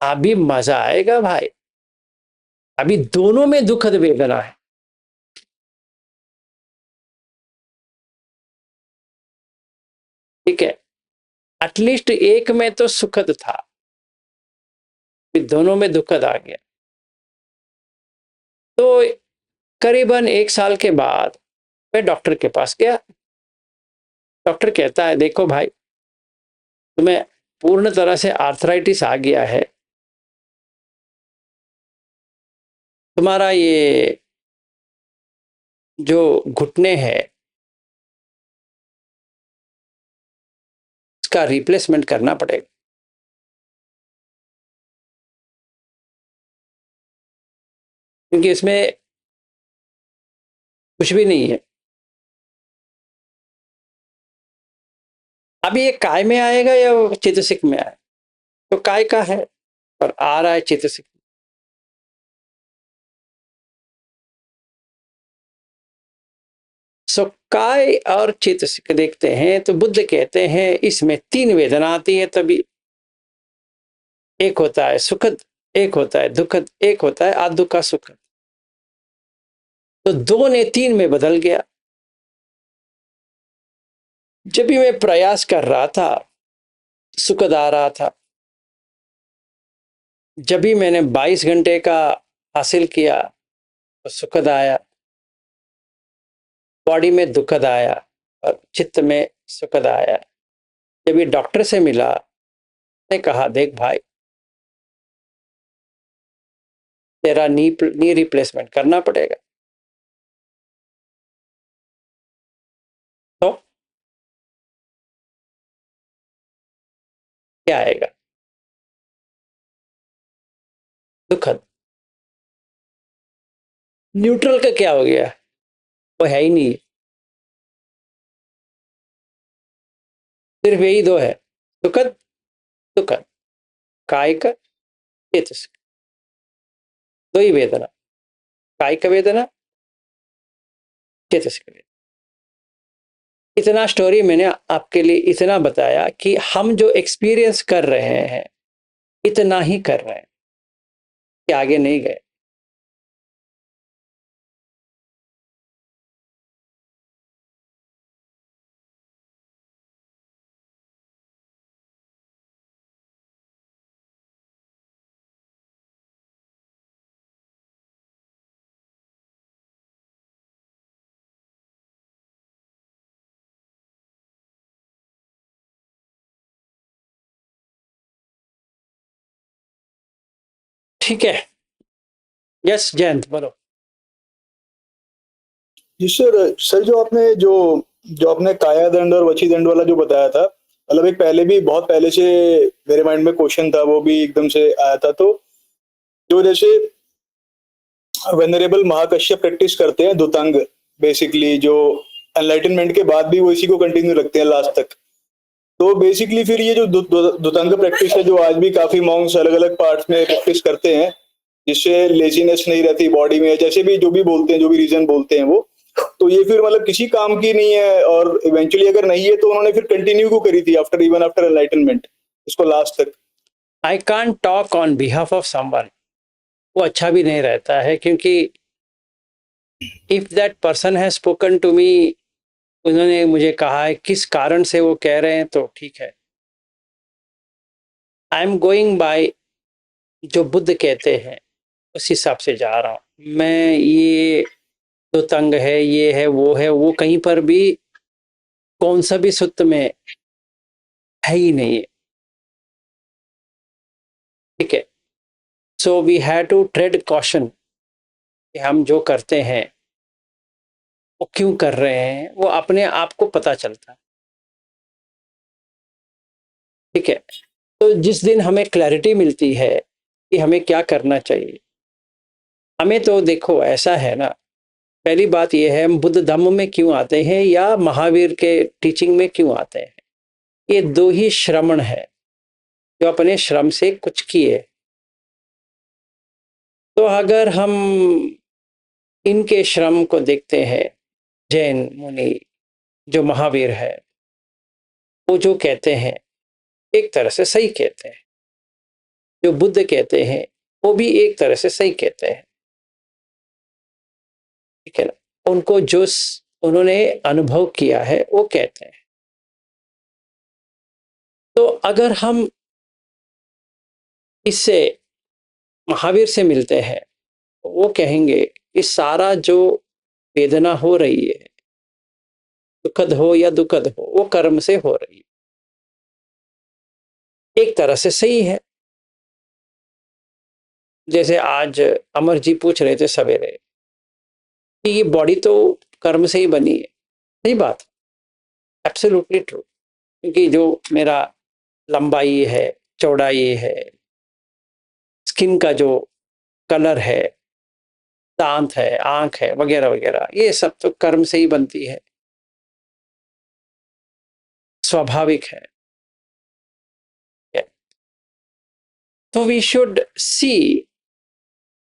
अभी मजा आएगा भाई, अभी दोनों में दुखद वेदना है। ठीक है, एटलीस्ट एक में तो सुखद था, फिर दोनों में दुखद आ गया। तो करीबन 1 साल के बाद मैं डॉक्टर के पास गया। डॉक्टर कहता है, देखो भाई तुम्हें पूर्ण तरह से आर्थराइटिस आ गया है, तुम्हारा ये जो घुटने हैं इसका रिप्लेसमेंट करना पड़ेगा। क्योंकि इसमें कुछ भी नहीं है। अभी ये काय में आएगा या चेतसिक में आएगा? तो काय का है और आ रहा है चेतसिक। सो काय और चेतसिक देखते हैं तो बुद्ध कहते हैं इसमें 3 वेदना आती है तभी। एक होता है सुखद, एक होता है दुखद, एक होता है आदुका सुखद। तो 2 ने 3 में बदल गया। जब भी मैं प्रयास कर रहा था सुखद आ रहा था, जब भी मैंने 22 घंटे का हासिल किया तो सुखद आया, बॉडी में दुखद आया और चित्त में सुखद आया। जब ये डॉक्टर से मिला, ने कहा देख भाई तेरा नी रिप्लेसमेंट करना पड़ेगा। तो क्या आएगा? दुखद। न्यूट्रल का क्या हो गया? वो है ही नहीं, सिर्फ यही 2 है, सुखद दुखद, काय का चेतसिक। 2 ही वेदना, काय का वेदना, चेतसिक वेदना। इतना स्टोरी मैंने आपके लिए इतना बताया कि हम जो एक्सपीरियंस कर रहे हैं इतना ही कर रहे हैं कि आगे नहीं गए। ठीक है, यस जयंत बोलो। जी सर जो आपने काया दंड और वची दंड वाला जो बताया था, मतलब एक पहले भी बहुत पहले से मेरे माइंड में क्वेश्चन था, वो भी एकदम से आया था। तो जो जैसे वेनरेबल महाकश्यप प्रैक्टिस करते हैं दुतंग, बेसिकली जो एनलाइटनमेंट के बाद भी वो इसी को कंटिन्यू रखते हैं लास्ट तक। तो बेसिकली फिर ये जो दुतंग प्रैक्टिस है, जो आज भी काफी मॉन्क्स अलग अलग पार्ट्स में प्रैक्टिस करते हैं, जिससे लेजीनेस नहीं रहती बॉडी में, जैसे भी जो भी बोलते हैं, जो भी रीजन बोलते हैं वो, तो ये फिर मतलब किसी काम की नहीं है। और इवेंचुअली अगर नहीं है तो उन्होंने फिर कंटिन्यू क्यों करी थी आफ्टर एनलाइटनमेंट इसको लास्ट तक? I can't talk on behalf of someone, वो अच्छा भी नहीं रहता है, क्योंकि if that person has spoken to me, उन्होंने मुझे कहा है, किस कारण से वो कह रहे हैं तो ठीक है। आई एम गोइंग बाय जो बुद्ध कहते हैं, उस हिसाब से जा रहा हूँ मैं। ये तो तंग है, ये है, वो कहीं पर भी कौन सा भी सूत्र में है ही नहीं है, ठीक है। So we have to tread caution कि हम जो करते हैं वो क्यों कर रहे हैं, वो अपने आप को पता चलता है, ठीक है। तो जिस दिन हमें क्लैरिटी मिलती है कि हमें क्या करना चाहिए, हमें तो देखो ऐसा है ना, पहली बात यह है, हम बुद्ध धम्म में क्यों आते हैं या महावीर के टीचिंग में क्यों आते हैं। ये दो ही श्रमण है जो अपने श्रम से कुछ किए। तो अगर हम इनके श्रम को देखते हैं, जैन मुनि जो महावीर है, वो जो कहते हैं एक तरह से सही कहते हैं, जो बुद्ध कहते हैं वो भी एक तरह से सही कहते हैं, ठीक है ना। उनको जो उन्होंने अनुभव किया है वो कहते हैं। तो अगर हम इससे महावीर से मिलते हैं, वो कहेंगे कि सारा जो वेदना हो रही है, सुखद हो या दुखद हो, वो कर्म से हो रही है। एक तरह से सही है। जैसे आज अमर जी पूछ रहे थे सवेरे कि ये बॉडी तो कर्म से ही बनी है, सही बात, एब्सोल्युटली ट्रू। क्योंकि जो मेरा लंबाई है, चौड़ाई है, स्किन का जो कलर है, दांत है, आंख है, वगैरह वगैरह, ये सब तो कर्म से ही बनती है, स्वाभाविक है। तो वी शुड सी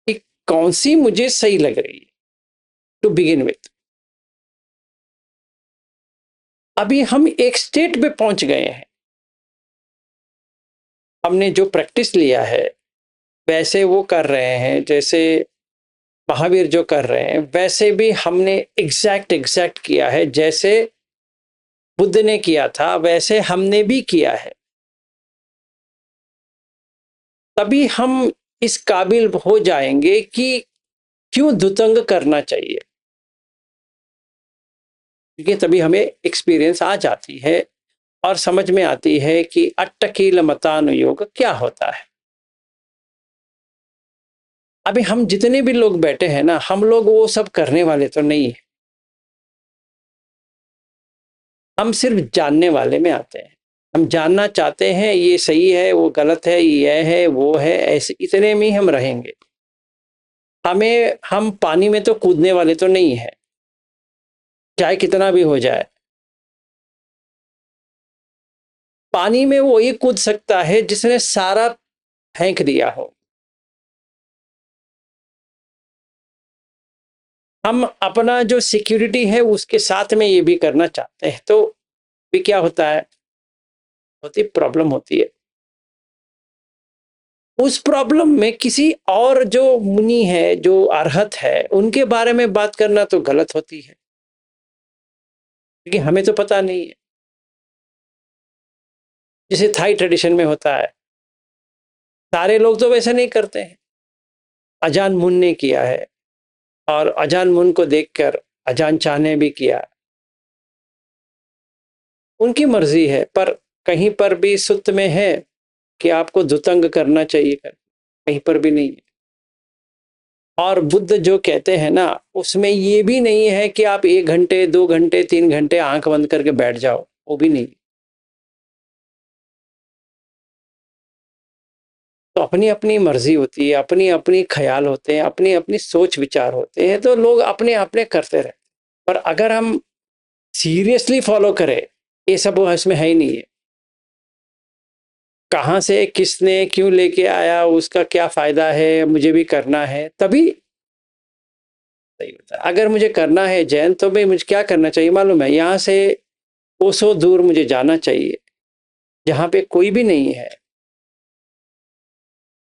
कि कौन सी मुझे सही लग रही है टू बिगिन विथ। अभी हम एक स्टेट पे पहुंच गए हैं, हमने जो प्रैक्टिस लिया है वैसे वो कर रहे हैं, जैसे महावीर जो कर रहे हैं वैसे भी हमने एग्जैक्ट किया है, जैसे बुद्ध ने किया था वैसे हमने भी किया है। तभी हम इस काबिल हो जाएंगे कि क्यों दुतंग करना चाहिए, क्योंकि तभी हमें एक्सपीरियंस आ जाती है और समझ में आती है कि अट्टकील मतानुयोग क्या होता है। अभी हम जितने भी लोग बैठे हैं ना, हम लोग वो सब करने वाले तो नहीं है, हम सिर्फ जानने वाले में आते हैं। हम जानना चाहते हैं ये सही है, वो गलत है, ये है, वो है, ऐसे इतने में ही हम रहेंगे। हम पानी में तो कूदने वाले तो नहीं है, चाहे कितना भी हो जाए। पानी में वही कूद सकता है जिसने सारा फेंक दिया हो। हम अपना जो सिक्योरिटी है उसके साथ में ये भी करना चाहते हैं, तो भी क्या होता है, बहुत ही प्रॉब्लम होती है। उस प्रॉब्लम में किसी और जो मुनि है, जो अरहत है, उनके बारे में बात करना तो गलत होती है, क्योंकि हमें तो पता नहीं है। जैसे थाई ट्रेडिशन में होता है, सारे लोग तो वैसे नहीं करते हैं। अजान मुन ने किया है और अजान मुन को देखकर अजान चाह ने भी किया, उनकी मर्जी है। पर कहीं पर भी सुत्त में है कि आपको दुतंग करना चाहिए, कहीं पर भी नहीं है। और बुद्ध जो कहते हैं ना, उसमें ये भी नहीं है कि आप 1 घंटे 2 घंटे 3 घंटे आंख बंद करके बैठ जाओ, वो भी नहीं। तो अपनी अपनी मर्जी होती है, अपनी अपनी ख्याल होते हैं, अपनी अपनी सोच विचार होते हैं, तो लोग अपने अपने करते रहते। पर अगर हम सीरियसली फॉलो करें, ये सब इसमें है ही नहीं है। कहाँ से किसने क्यों लेके आया, उसका क्या फायदा है, मुझे भी करना है, तभी सही होता है। अगर मुझे करना है जैन, तो भाई मुझे क्या करना चाहिए मालूम है? यहाँ से कोसों दूर मुझे जाना चाहिए, जहाँ पे कोई भी नहीं है,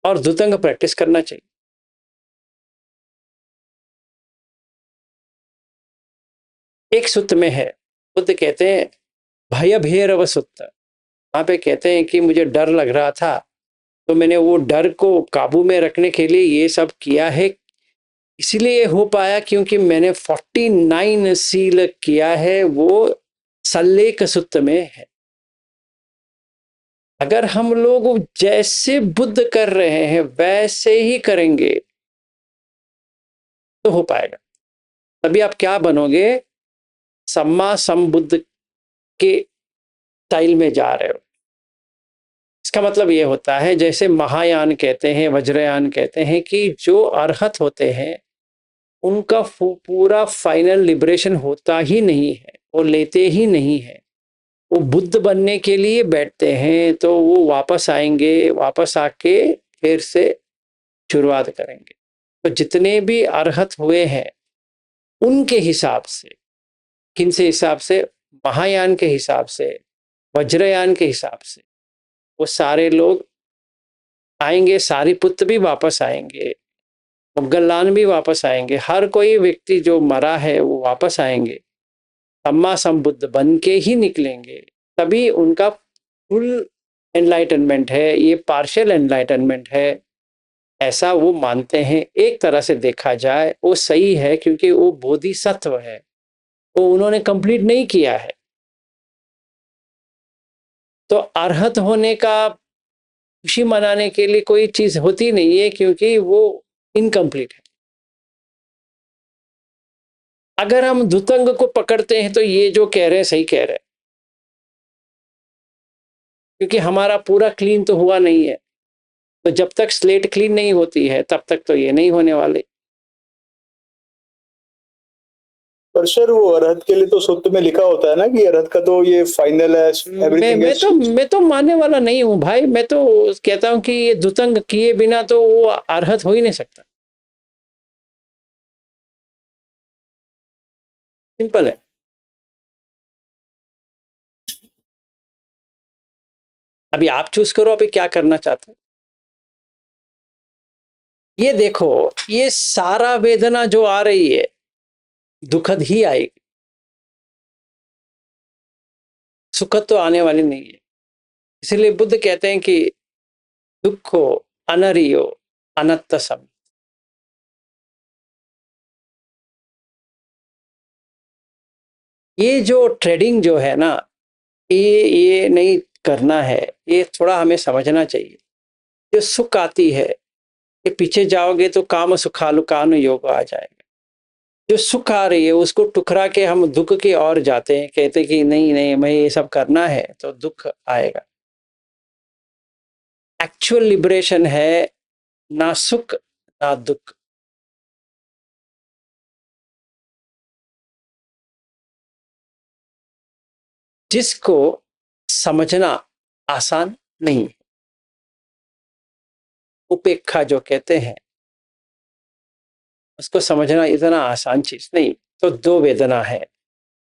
और धुतंग प्रैक्टिस करना चाहिए। एक सूत्र में है, बुद्ध कहते हैं भय भैरव सुत्त। वहां पे कहते हैं कि मुझे डर लग रहा था, तो मैंने वो डर को काबू में रखने के लिए ये सब किया है। इसलिए हो पाया क्योंकि मैंने 49 सील किया है, वो सल्लेख सूत्र में है। अगर हम लोग जैसे बुद्ध कर रहे हैं वैसे ही करेंगे तो हो पाएगा। तभी आप क्या बनोगे? सम्मा संबुद्ध के स्टाइल में जा रहे हो। इसका मतलब ये होता है, जैसे महायान कहते हैं, वज्रयान कहते हैं, कि जो अरहत होते हैं उनका पूरा फाइनल लिबरेशन होता ही नहीं है, वो लेते ही नहीं है। वो बुद्ध बनने के लिए बैठते हैं, तो वो वापस आएंगे, वापस आके फिर से शुरुआत करेंगे। तो जितने भी अरहत हुए हैं उनके हिसाब से, किन से हिसाब से? महायान के हिसाब से, वज्रयान के हिसाब से, वो सारे लोग आएंगे। सारिपुत्र भी वापस आएंगे, मोग्गलान भी वापस आएंगे, हर कोई व्यक्ति जो मरा है वो वापस आएंगे, सम्मा संबुद्ध बन के ही निकलेंगे। तभी उनका फुल एनलाइटनमेंट है, ये पार्शियल एनलाइटनमेंट है, ऐसा वो मानते हैं। एक तरह से देखा जाए वो सही है, क्योंकि वो बोधिसत्व है, वो उन्होंने कंप्लीट नहीं किया है। तो अरहत होने का खुशी मनाने के लिए कोई चीज होती नहीं है, क्योंकि वो इनकम्प्लीट है। अगर हम धुतंग को पकड़ते हैं तो ये जो कह रहे हैं सही कह रहे हैं, क्योंकि हमारा पूरा क्लीन तो हुआ नहीं है। तो जब तक स्लेट क्लीन नहीं होती है तब तक तो ये नहीं होने वाले। पर सर वो अरहत के लिए तो सूत्र में लिखा होता है ना कि अरहत का तो ये फाइनल है, मैं तो मानने वाला नहीं हूं भाई। मैं तो कहता हूं कि ये धुतंग किए बिना तो वो अरहत हो ही नहीं सकता। सिंपल है। अभी आप चूज करो, अभी क्या करना चाहते हो। ये देखो, ये सारा वेदना जो आ रही है दुखद ही आएगी, सुखद तो आने वाली नहीं है। इसलिए बुद्ध कहते हैं कि दुखो अनरियो अनत्त सम। ये जो ट्रेडिंग जो है ना, ये नहीं करना है। ये थोड़ा हमें समझना चाहिए। जो सुख आती है, ये पीछे जाओगे तो काम सुखालुकानु योग आ जाएगा। जो सुख आ रही है उसको टुकरा के हम दुख की ओर जाते हैं, कहते कि नहीं नहीं मैं ये सब करना है, तो दुख आएगा। एक्चुअल लिबरेशन है ना सुख ना दुख। जिसको समझना आसान नहीं है। उपेक्षा जो कहते हैं उसको समझना इतना आसान चीज नहीं। तो 2 वेदना है,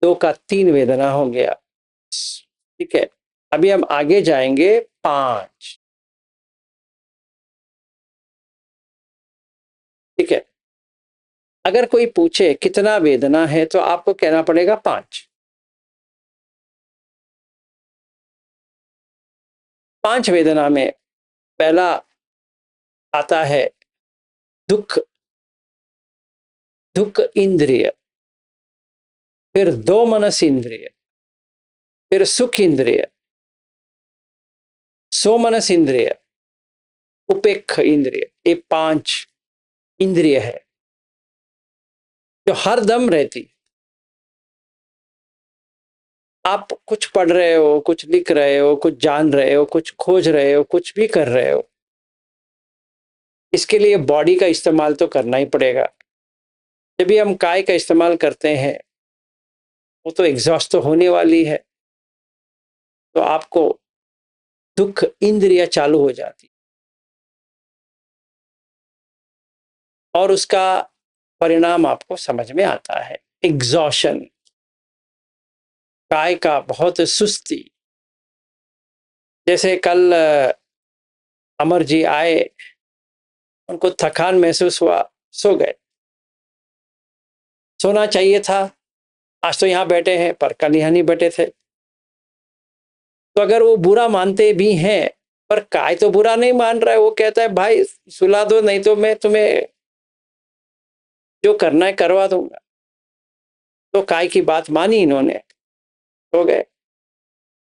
2 का 3 वेदना हो गया। ठीक है, अभी हम आगे जाएंगे 5। ठीक है, अगर कोई पूछे कितना वेदना है तो आपको कहना पड़ेगा 5। 5 वेदना में पहला आता है दुख, दुख इंद्रिय, फिर 2 मनस इंद्रिय, फिर सुख इंद्रिय, सो मनस इंद्रिय, उपेक्ष इंद्रिय। ये 5 इंद्रिय है जो हर दम रहती है। आप कुछ पढ़ रहे हो, कुछ लिख रहे हो, कुछ जान रहे हो, कुछ खोज रहे हो, कुछ भी कर रहे हो, इसके लिए बॉडी का इस्तेमाल तो करना ही पड़ेगा। जब भी हम काय का इस्तेमाल करते हैं वो तो एग्जॉस्ट तो होने वाली है, तो आपको दुख इंद्रिय चालू हो जाती और उसका परिणाम आपको समझ में आता है। एग्जॉशन, काय का बहुत सुस्ती। जैसे कल अमर जी आए, उनको थकान महसूस हुआ, सो गए। सोना चाहिए था, आज तो यहाँ बैठे हैं पर कल यहाँ नहीं बैठे थे। तो अगर वो बुरा मानते भी हैं, पर काय तो बुरा नहीं मान रहा है, वो कहता है भाई सुला दो, नहीं तो मैं तुम्हें जो करना है करवा दूंगा। तो काय की बात मानी इन्होंने, सो गए,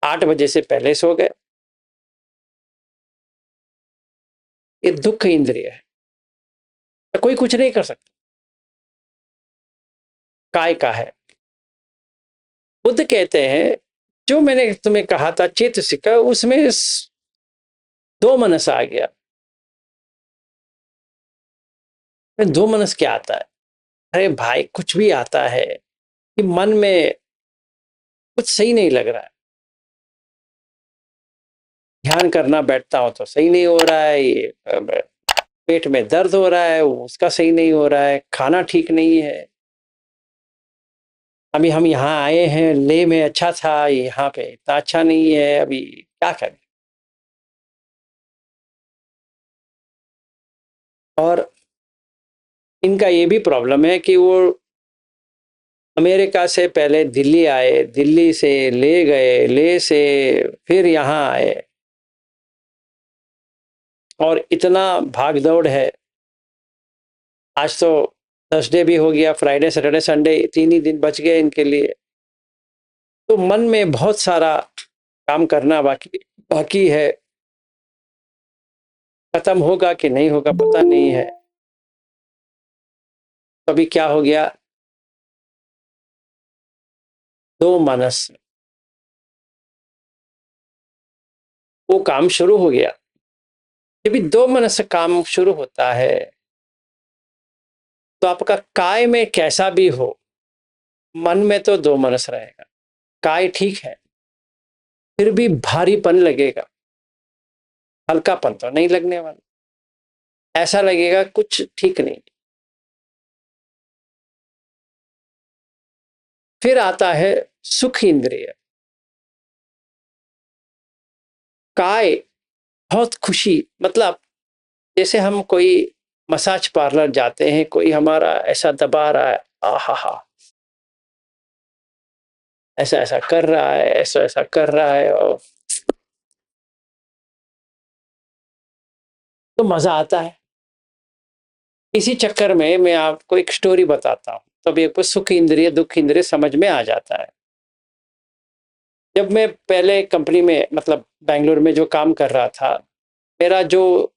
8 बजे से पहले सो गए। ये दुख इंद्रिय है, तो कोई कुछ नहीं कर सकता, काय का है। बुद्ध कहते हैं जो मैंने तुम्हें कहा था चेतसिक, उसमें 2 मनस आ गया। 2 मनस क्या आता है? अरे भाई कुछ भी आता है कि मन में कुछ सही नहीं लग रहा है, ध्यान करना बैठता हो तो सही नहीं हो रहा है, ये पेट में दर्द हो रहा है, उसका सही नहीं हो रहा है, खाना ठीक नहीं है। अभी हम यहाँ आए हैं, ले में अच्छा था, यहाँ पे इतना अच्छा नहीं है, अभी क्या करें। और इनका ये भी प्रॉब्लम है कि वो अमेरिका से पहले दिल्ली आए, दिल्ली से ले गए, ले से फिर यहाँ आए, और इतना भाग दौड़ है। आज तो थर्सडे भी हो गया, फ्राइडे सैटरडे संडे 3 ही दिन बच गए इनके लिए। तो मन में बहुत सारा काम करना बाकी है। खत्म होगा कि नहीं होगा पता नहीं है। तो अभी क्या हो गया, 2 मनस, वो काम शुरू हो गया। जब भी 2 मनस से काम शुरू होता है तो आपका काय में कैसा भी हो, मन में तो 2 मनस रहेगा। काय ठीक है, फिर भी भारीपन लगेगा, हल्कापन तो नहीं लगने वाला, ऐसा लगेगा कुछ ठीक नहीं। फिर आता है सुख इंद्रिय। काय बहुत खुशी, मतलब जैसे हम कोई मसाज पार्लर जाते हैं, कोई हमारा ऐसा दबा रहा है, आहा हा, ऐसा ऐसा कर रहा है, ऐसा ऐसा कर रहा है, और तो मजा आता है। इसी चक्कर में मैं आपको एक स्टोरी बताता हूँ, तो अभी आपको सुख इंद्रिय दुख इंद्रिय समझ में आ जाता है। जब मैं पहले कंपनी में, मतलब बेंगलुरु में जो काम कर रहा था, मेरा जो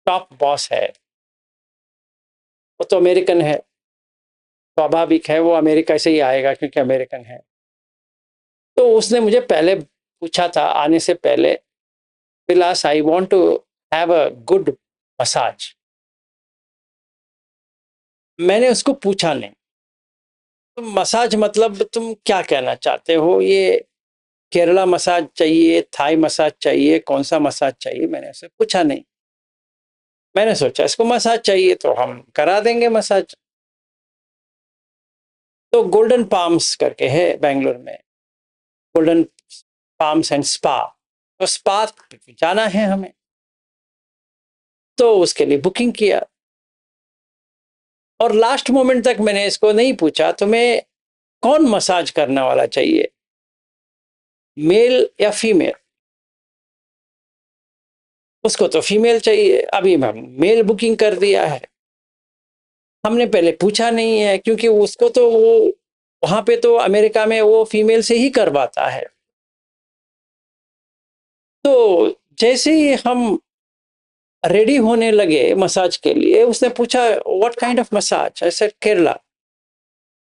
टॉप बॉस है वो तो अमेरिकन है, स्वाभाविक है, वो अमेरिका से ही आएगा क्योंकि अमेरिकन है। तो उसने मुझे पहले पूछा था आने से पहले, Vilas I want to have a good massage. मैंने उसको पूछा नहीं, तुम मसाज मतलब तुम क्या कहना चाहते हो, ये केरला मसाज चाहिए, थाई मसाज चाहिए, कौन सा मसाज चाहिए, मैंने उसे पूछा नहीं। मैंने सोचा इसको मसाज चाहिए तो हम करा देंगे मसाज। तो गोल्डन पाम्स करके है बेंगलुरु में, गोल्डन पाम्स एंड स्पा, तो स्पा जाना है हमें, तो उसके लिए बुकिंग किया। और लास्ट मोमेंट तक मैंने इसको नहीं पूछा तुम्हें कौन मसाज करने वाला चाहिए, मेल या फीमेल। उसको तो फीमेल चाहिए, अभी हम मेल बुकिंग कर दिया है। हमने पहले पूछा नहीं है क्योंकि उसको तो वो वहां पे तो अमेरिका में वो फीमेल से ही करवाता है। तो जैसे ही हम रेडी होने लगे मसाज के लिए, उसने पूछा what kind of massage? I said Kerala.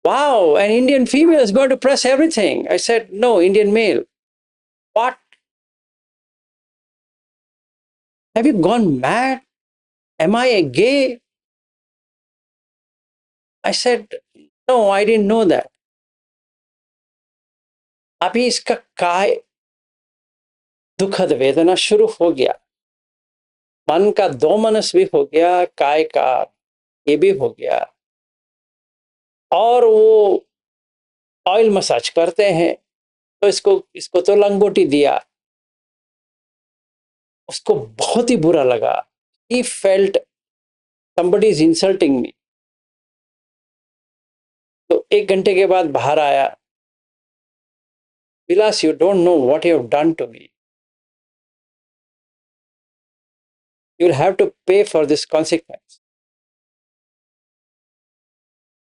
Wow, an Indian female is going to press everything. I said, no, Indian male. What? Have you gone mad? Am I a gay? I said, no, I didn't know that. अभी इसका काय दुखद वेदना शुरू हो गया. मन का दो मनस भी हो गया, काय का ये भी हो गया. और वो ऑयल मसाज करते हैं तो इसको तो लंगोटी दिया. उसको बहुत ही बुरा लगा. He felt somebody is insulting me. तो 1 घंटे के बाद बाहर आया. विलास, you don't know what you have done to me. You'll have to pay for this consequence.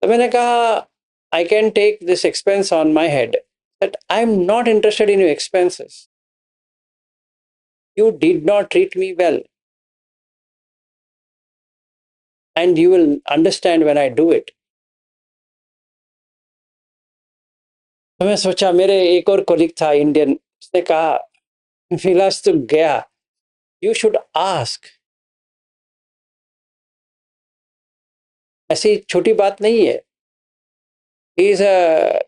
तो मैंने कहा, I can take this expense on my head. That I'm not interested in your expenses. You did not treat me well. And you will understand when I do it. तो मैं सोचा, मेरे एक और कोलिग था इंडियन, उसने कहा, विलास तू गया, यू शुड आस्क. ऐसी छोटी बात नहीं है. ही इज अ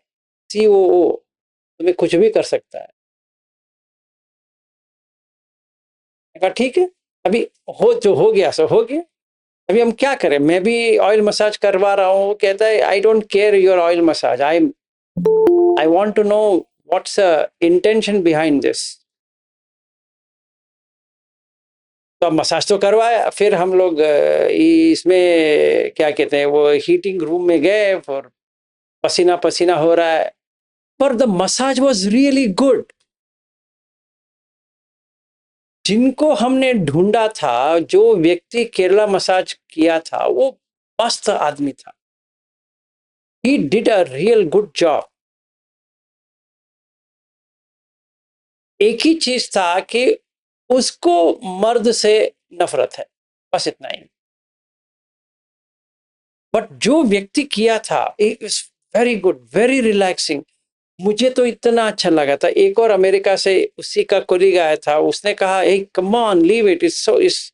COO, तुम्हें कुछ भी कर सकता है. मैंने कहा ठीक है, अभी जो हो गया सो हो गया. अभी हम क्या करें? मैं भी ऑयल मसाज करवा रहा हूँ. वो कहता है, I don't care your oil massage, I want to know what's the intention behind this. तो अब मसाज तो करवाया. फिर हम लोग इसमें क्या कहते हैं, वो हीटिंग रूम में गए और पसीना पसीना हो रहा है. पर the massage was really good. जिनको हमने ढूंढा था, जो व्यक्ति केरला मसाज किया था, वो मस्त आदमी था. He did a real good job. एक ही चीज था कि उसको मर्द से नफरत है, बस इतना ही. बट जो व्यक्ति किया था, it is very good, very relaxing. मुझे तो इतना अच्छा लगा था. एक और अमेरिका से उसी का कोलीग आया था. उसने कहा, hey, come on, leave it. It's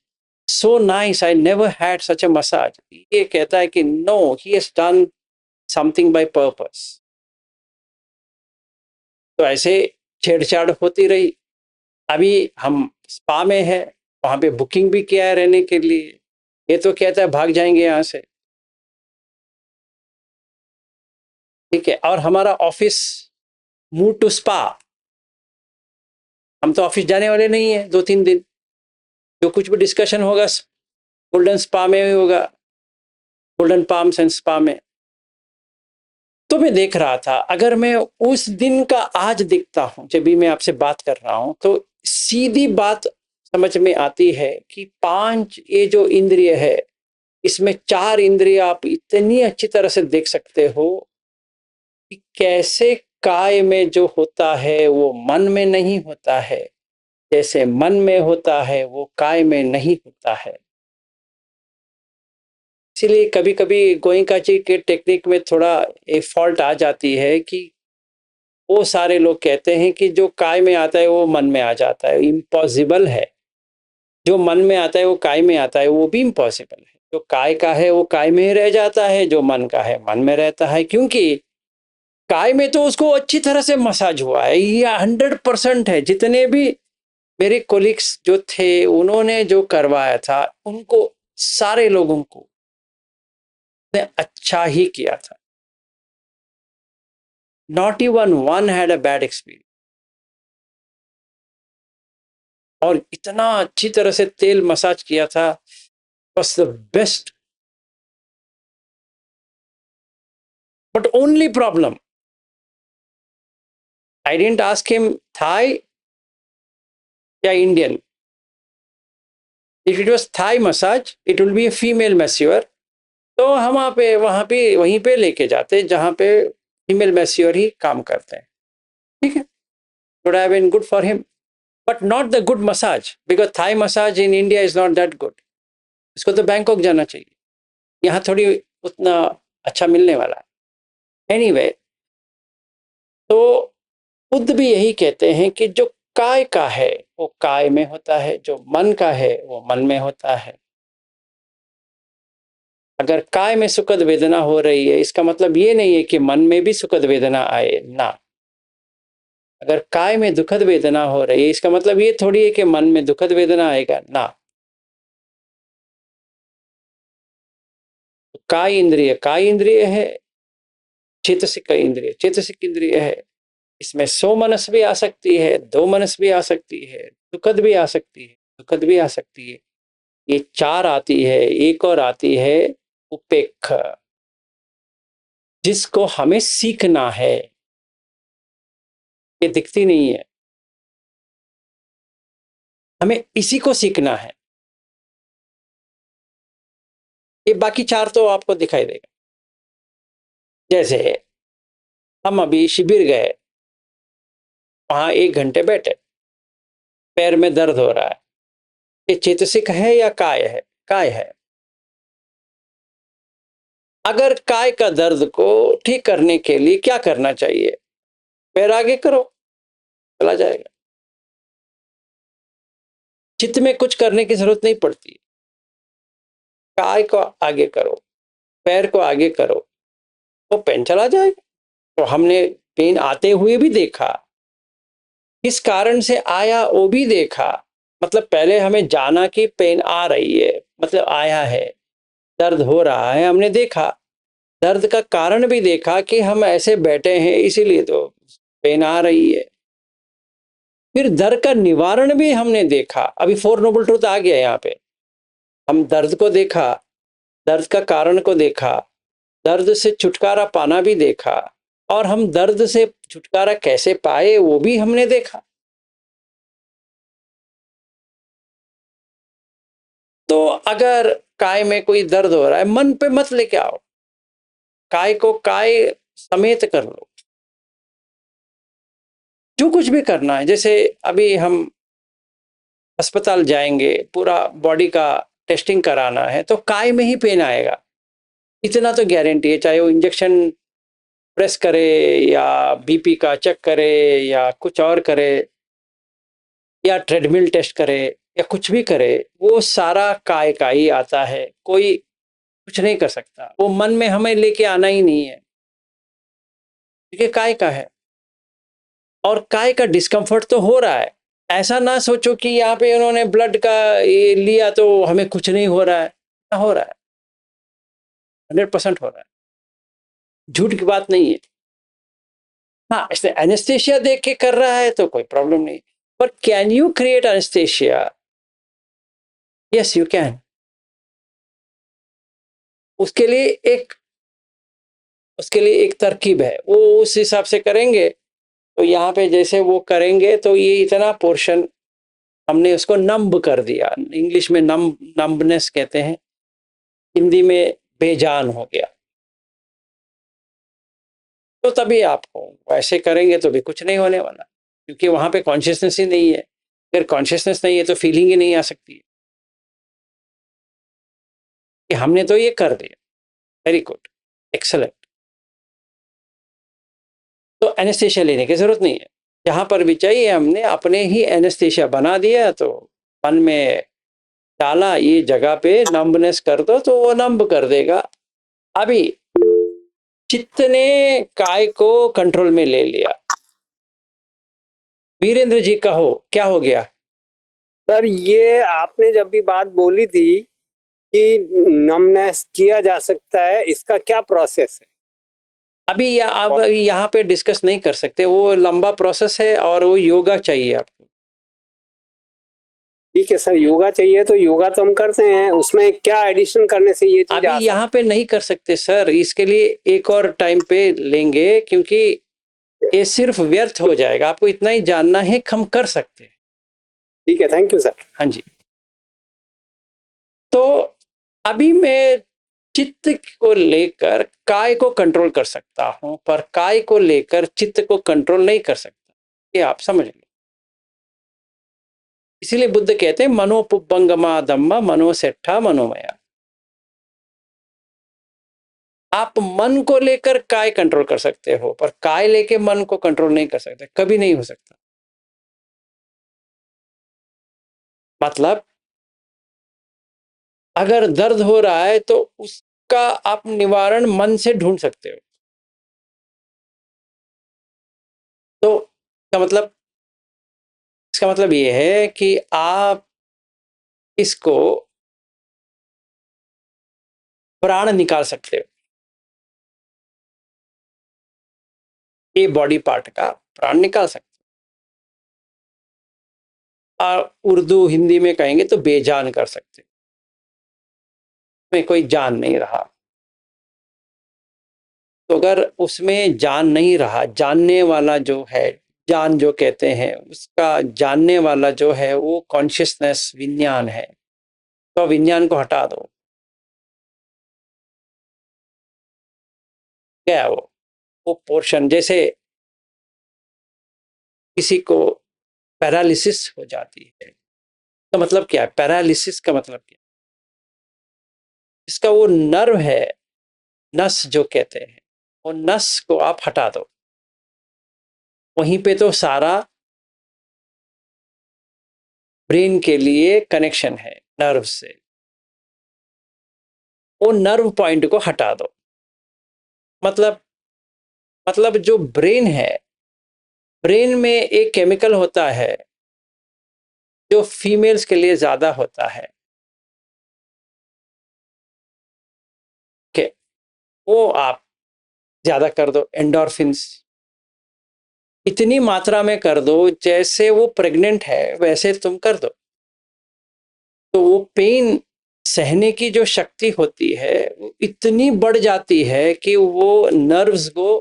so nice. I never had such a massage. ये कहता है कि no, he has done something by purpose. तो ऐसे छेड़छाड़ होती रही. अभी हम स्पा में है, वहां पे बुकिंग भी किया है रहने के लिए. ये तो कहता है भाग जाएंगे यहाँ से. ठीक है. और हमारा ऑफिस मूव टू स्पा. हम तो ऑफिस जाने वाले नहीं है 2-3 दिन. जो कुछ भी डिस्कशन होगा गोल्डन स्पा में ही होगा, गोल्डन पाम्स एंड स्पा में. तो मैं देख रहा था, अगर मैं उस दिन का आज दिखता हूं, जब भी मैं आपसे बात कर रहा हूं, तो सीधी बात समझ में आती है कि 5 ये जो इंद्रिय है, इसमें 4 इंद्रिय आप इतनी अच्छी तरह से देख सकते हो कि कैसे काय में जो होता है वो मन में नहीं होता है, जैसे मन में होता है वो काय में नहीं होता है. इसीलिए कभी कभी गोयनका जी के टेक्निक में थोड़ा एक फॉल्ट आ जाती है कि वो सारे लोग कहते हैं कि जो काय में आता है वो मन में आ जाता है. इम्पॉसिबल है. जो मन में आता है वो काय में आता है, वो भी इम्पॉसिबल है. जो काय का है वो काय में ही रह जाता है, जो मन का है मन में रहता है. क्योंकि काय में तो उसको अच्छी तरह से मसाज हुआ है. ये 100% है. जितने भी मेरे कोलिग्स जो थे, उन्होंने जो करवाया था, उनको सारे लोगों को ने अच्छा ही किया था. Not even one had a bad experience. और इतना अच्छी तरह से तेल मसाज किया था, was the best. But only problem, I didn't ask him Thai या Indian. If it was Thai massage, it will be a female masseur. तो हम वहीं पे लेके जाते जहाँ पे फीमेल मैस्योर ही काम करते हैं. ठीक है. Would have been good for him, but not the good massage, because Thai massage in India is not that good. इसको तो बैंकॉक जाना चाहिए, यहाँ थोड़ी उतना अच्छा मिलने वाला है। एनीवे, तो बुद्ध भी यही कहते हैं कि जो काय का है वो काय में होता है, जो मन का है वो मन में होता है। अगर काय में सुखद वेदना हो रही है, इसका मतलब ये नहीं है कि मन में भी सुखद वेदना आए ना। अगर काय में दुखद वेदना हो रही है, इसका मतलब ये थोड़ी है कि मन में दुखद वेदना आएगा ना। काय इंद्रिय है, चेतसिक इंद्रिय चेतसिक इंद्रिय है। इसमें सो मनस भी आ सकती है, दो मनस भी आ सकती है, दुखद भी आ सकती है, दुखद भी आ सकती है। ये चार आती है, एक और आती है उपेक्षा, जिसको हमें सीखना है। ये दिखती नहीं है, हमें इसी को सीखना है। ये बाकी चार तो आपको दिखाई देगा। जैसे हम अभी शिविर गए, वहां 1 घंटे बैठे, पैर में दर्द हो रहा है, ये चेतसिक है या काय है? काय है। अगर काय का दर्द को ठीक करने के लिए क्या करना चाहिए? पैर आगे करो, चला जाएगा। चित्त में कुछ करने की जरूरत नहीं पड़ती। काय को आगे करो, पैर को आगे करो, तो पेन चला जाएगा। तो हमने पेन आते हुए भी देखा, किस कारण से आया वो भी देखा। मतलब पहले हमें जाना कि पेन आ रही है, मतलब आया है, दर्द हो रहा है, हमने देखा। दर्द का कारण भी देखा कि हम ऐसे बैठे हैं इसीलिए तो पेन आ रही है। फिर दर्द का निवारण भी हमने देखा। अभी 4 नोबल ट्रूथ आ गया यहाँ पे। हम दर्द को देखा, दर्द का कारण को देखा, दर्द से छुटकारा पाना भी देखा, और हम दर्द से छुटकारा कैसे पाए वो भी हमने देखा। तो अगर काय में कोई दर्द हो रहा है, मन पे मत लेके आओ, काय को काय समेत कर लो। जो कुछ भी करना है, जैसे अभी हम अस्पताल जाएंगे, पूरा बॉडी का टेस्टिंग कराना है, तो काय में ही पेन आएगा, इतना तो गारंटी है। चाहे वो इंजेक्शन प्रेस करे या बीपी का चेक करे या कुछ और करे या ट्रेडमिल टेस्ट करे या कुछ भी करे, वो सारा काय का ही आता है। कोई कुछ नहीं कर सकता, वो मन में हमें लेके आना ही नहीं है, क्योंकि काय का है। और काय का डिस्कम्फर्ट तो हो रहा है। ऐसा ना सोचो कि यहाँ पे उन्होंने ब्लड का ये लिया तो हमें कुछ नहीं हो रहा है। हो रहा है, 100% हो रहा है, झूठ की बात नहीं है। हाँ, इसने एनेस्थेशिया देख के कर रहा है तो कोई प्रॉब्लम नहीं, पर can you create anaesthesia? Yes you can. उसके लिए एक तरकीब है, वो उस हिसाब से करेंगे। तो यहाँ पे जैसे वो करेंगे तो ये इतना पोर्शन हमने उसको नंब कर दिया। इंग्लिश में नंबनेस कहते हैं, हिंदी में बेजान हो गया। तो तभी आपको वैसे करेंगे तो भी कुछ नहीं होने वाला, क्योंकि वहां पे कॉन्शियसनेस ही नहीं है। अगर कॉन्शियसनेस नहीं है तो फीलिंग ही नहीं आ सकती है कि हमने तो ये कर दिया। Very good, excellent. तो एनेस्थेशिया लेने की जरूरत नहीं है। जहां पर भी चाहिए हमने अपने ही एनेस्थेशिया बना दिया, तो मन में डाला ये जगह पे नंबनेस कर दो, तो वो नंब कर देगा। अभी चित्त ने काय को कंट्रोल में ले लिया। वीरेंद्र जी कहो क्या हो गया? सर, ये आपने जब भी बात बोली थी कि नमनेस किया जा सकता है, इसका क्या प्रोसेस है? अभी अब यहाँ पे डिस्कस नहीं कर सकते, वो लंबा प्रोसेस है और वो योगा चाहिए आपको। ठीक है सर, योगा चाहिए तो योगा तो हम करते हैं, उसमें क्या एडिशन करने से ये चीज अभी यहाँ पे नहीं कर सकते सर, इसके लिए एक और टाइम पे लेंगे, क्योंकि ये सिर्फ व्यर्थ हो जाएगा। आपको इतना ही जानना है कि हम कर सकते हैं। ठीक है, थैंक यू सर। हाँ जी। तो अभी मैं चित्त को लेकर काय को कंट्रोल कर सकता हूं, पर काय को लेकर चित्त को कंट्रोल नहीं कर सकता। ये आप समझ लो। इसलिए बुद्ध कहते हैं मनोपुब्बंगमा धम्मा मनोसेट्ठा मनोमया। आप मन को लेकर काय कंट्रोल कर सकते हो, पर काय लेके मन को कंट्रोल नहीं कर सकते, कभी नहीं हो सकता। मतलब अगर दर्द हो रहा है तो उसका आप निवारण मन से ढूंढ सकते हो। तो इसका मतलब ये है कि आप इसको प्राण निकाल सकते हो, ये बॉडी पार्ट का प्राण निकाल सकते हो। और उर्दू हिंदी में कहेंगे तो बेजान कर सकते हो, में कोई जान नहीं रहा। तो अगर उसमें जान नहीं रहा, जानने वाला जो है, जान जो कहते हैं, उसका जानने वाला जो है वो कॉन्शियसनेस विज्ञान है, तो विज्ञान को हटा दो, क्या है वो पोर्शन। जैसे किसी को पैरालिसिस हो जाती है, तो मतलब क्या है पैरालिसिस का मतलब क्या है? इसका वो नर्व है, नस जो कहते हैं, वो नस को आप हटा दो, वहीं पे तो सारा ब्रेन के लिए कनेक्शन है नर्व से, वो नर्व पॉइंट को हटा दो। मतलब जो ब्रेन है, ब्रेन में एक केमिकल होता है जो फीमेल्स के लिए ज्यादा होता है, वो आप ज्यादा कर दो, एंडोर्फिन्स इतनी मात्रा में कर दो जैसे वो प्रेग्नेंट है वैसे तुम कर दो, तो वो पेन सहने की जो शक्ति होती है वो इतनी बढ़ जाती है कि वो नर्व्स को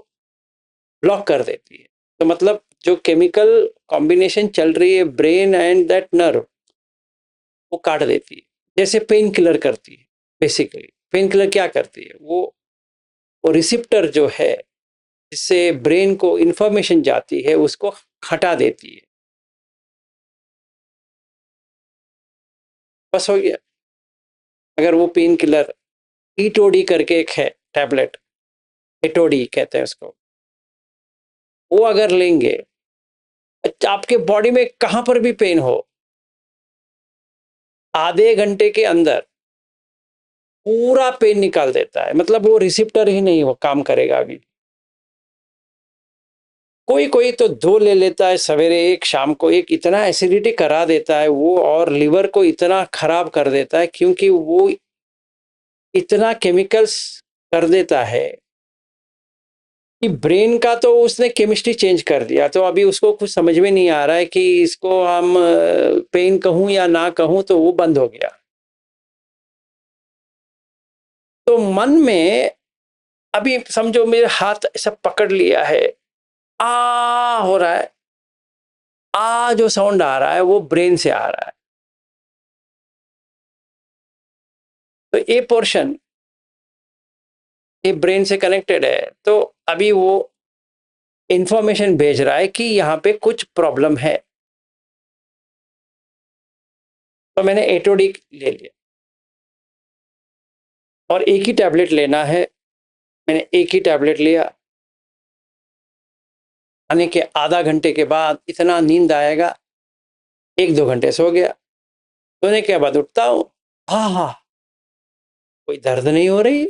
ब्लॉक कर देती है। तो मतलब जो केमिकल कॉम्बिनेशन चल रही है ब्रेन एंड दैट नर्व, वो काट देती है, जैसे पेन किलर करती है। बेसिकली पेन किलर क्या करती है, वो रिसेप्टर जो है जिससे ब्रेन को इंफॉर्मेशन जाती है उसको हटा देती है। बस हो गया। अगर वो पेन किलर ईटोडी करके एक है टैबलेट, एटोडी कहते हैं उसको, वो अगर लेंगे, आपके बॉडी में कहां पर भी पेन हो, आधे घंटे के अंदर पूरा पेन निकाल देता है। मतलब वो रिसेप्टर ही नहीं वो काम करेगा अभी। कोई कोई तो दो ले लेता है, सवेरे एक शाम को एक, इतना एसिडिटी करा देता है वो, और लिवर को इतना खराब कर देता है, क्योंकि वो इतना केमिकल्स कर देता है कि ब्रेन का तो उसने केमिस्ट्री चेंज कर दिया। तो अभी उसको कुछ समझ में नहीं आ रहा है कि इसको हम पेन कहूं या ना कहूं, तो वो बंद हो गया। तो मन में अभी समझो मेरे हाथ ऐसा पकड़ लिया है, आ हो रहा है, आ जो साउंड आ रहा है वो ब्रेन से आ रहा है। तो ये पोर्शन ये ब्रेन से कनेक्टेड है, तो अभी वो इंफॉर्मेशन भेज रहा है कि यहाँ पे कुछ प्रॉब्लम है। तो मैंने एटोडी ले लिया और एक ही टैबलेट लेना है, मैंने एक ही टैबलेट लिया। आने के आधा घंटे के बाद इतना नींद आएगा, 1-2 घंटे सो गया, सोने के बाद उठता हूँ, हाँ कोई दर्द नहीं हो रही।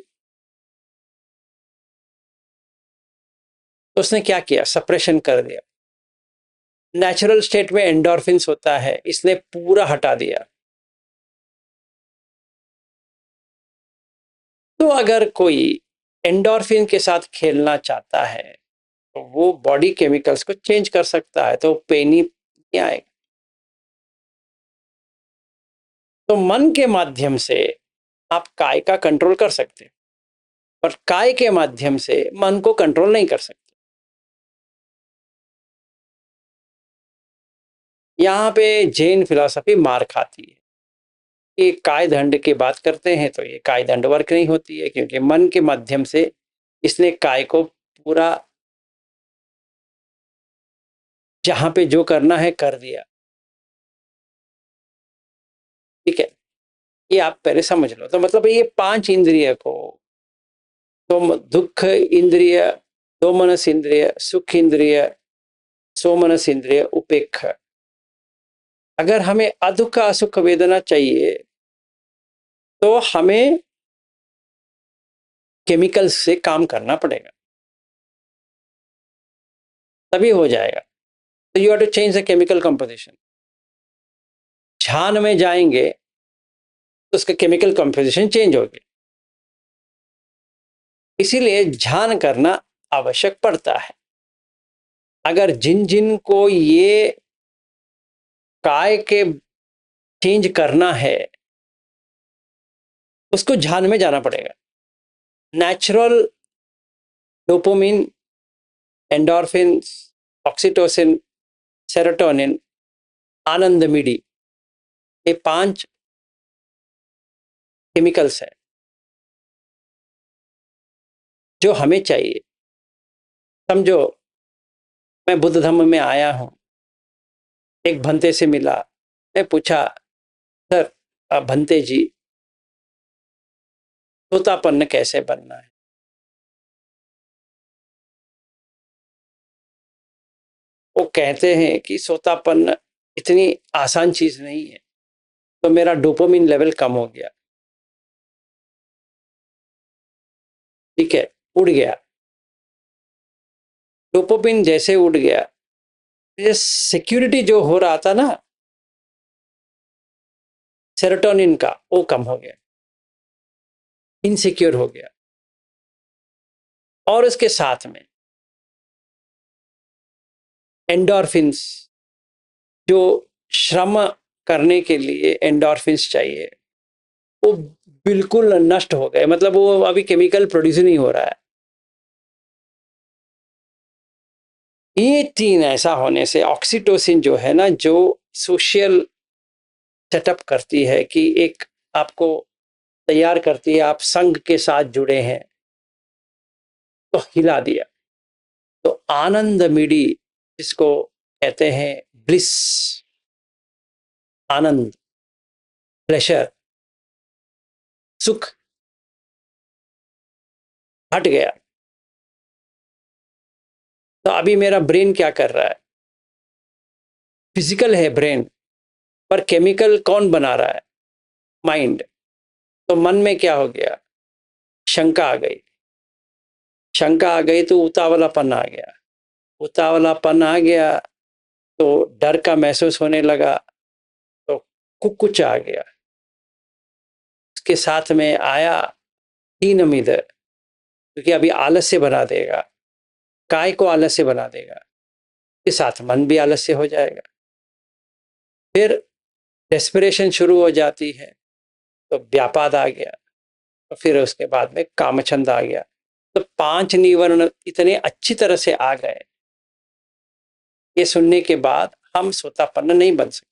तो उसने क्या किया, सप्रेशन कर दिया। नेचुरल स्टेट में एंडोर्फिन्स होता है, इसने पूरा हटा दिया। तो अगर कोई एंडोर्फिन के साथ खेलना चाहता है तो वो बॉडी केमिकल्स को चेंज कर सकता है, तो पेन ही नहीं आएगा। तो मन के माध्यम से आप काय का कंट्रोल कर सकते हैं, पर काय के माध्यम से मन को कंट्रोल नहीं कर सकते। यहाँ पे जैन फिलॉसफी मार खाती है कि काय दंड की बात करते हैं, तो ये काय दंड वर्क नहीं होती है, क्योंकि मन के माध्यम से इसने काय को पूरा जहां पे जो करना है कर दिया। ये आप पहले समझ लो। तो मतलब ये 5 इंद्रिय को, तो दुख इंद्रिय, दो मनस इंद्रिय, सुख इंद्रिय, सोमनस इंद्रिय, उपेक्षा। अगर हमें अदुख असुख वेदना चाहिए तो हमें केमिकल्स से काम करना पड़ेगा, तभी हो जाएगा। तो you have to change the chemical composition. ध्यान में जाएंगे तो उसका केमिकल कंपोजिशन चेंज होगी, इसीलिए ध्यान करना आवश्यक पड़ता है। अगर जिन जिन को ये काय के चेंज करना है उसको ध्यान में जाना पड़ेगा। Natural dopamine, endorphin, oxytocin, serotonin, anandamide, ये 5 केमिकल्स हैं जो हमें चाहिए। समझो मैं बुद्ध धम्म में आया हूं, एक भंते से मिला, मैं पूछा, सर भंते जी तोतापन्न कैसे बनना है? वो कहते हैं कि सोतापन्न इतनी आसान चीज नहीं है। तो मेरा डोपामिन लेवल कम हो गया, ठीक है, उड़ गया। डोपामिन जैसे उड़ गया, ये सिक्योरिटी जो हो रहा था ना सेरोटोनिन का, वो कम हो गया, इनसिक्योर हो गया। और उसके साथ में एंडोर्फिन्स, जो श्रम करने के लिए एंडोर्फिन्स चाहिए, वो बिल्कुल नष्ट हो गए। मतलब वो अभी केमिकल प्रोड्यूस नहीं हो रहा है। ये 3 ऐसा होने से ऑक्सीटोसिन जो है ना, जो सोशल सेटअप करती है कि एक आपको तैयार करती है, आप संघ के साथ जुड़े हैं, तो हिला दिया। तो आनंद मिडी, जिसको कहते हैं ब्लिस, आनंद, प्लेजर, सुख, हट गया। तो अभी मेरा ब्रेन क्या कर रहा है? फिजिकल है ब्रेन, पर केमिकल कौन बना रहा है? माइंड। तो मन में क्या हो गया? शंका आ गई। शंका आ गई तो उतावलापन आ गया। उतावलापन आ गया तो डर का महसूस होने लगा, तो कुकुच आ गया। उसके साथ में आया दीनमिद, क्योंकि अभी आलस्य बना देगा, काय को आलस्य बना देगा, के साथ मन भी आलस्य हो जाएगा। फिर डेस्पिरेशन शुरू हो जाती है, तो व्यापाद आ गया, तो फिर उसके बाद में कामछंद आ गया। तो 5 निवर्ण इतने अच्छी तरह से आ गए, ये सुनने के बाद हम सोतापन्न नहीं बन सकते।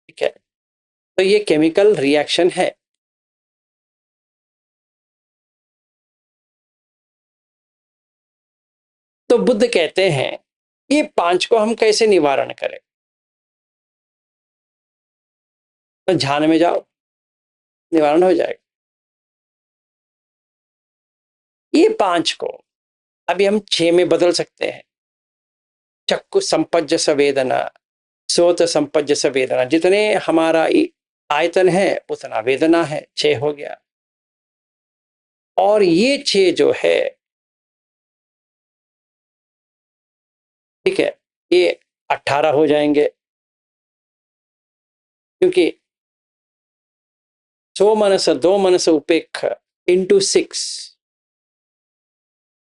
ठीक है, तो ये केमिकल रिएक्शन है। तो बुद्ध कहते हैं ये 5 को हम कैसे निवारण करें? तो ध्यान में जाओ, निवारण हो जाएगा। ये 5 को अभी हम 6 में बदल सकते हैं। चक्षु संपज्ज संवेदना, सोत संपज्ज संवेदना, जितने हमारा आयतन है उतना वेदना है, 6 हो गया। और ये 6 जो है, ठीक है, ये 18 हो जाएंगे, क्योंकि सो मनस, दो मनस उपेक्ष इंटू 6,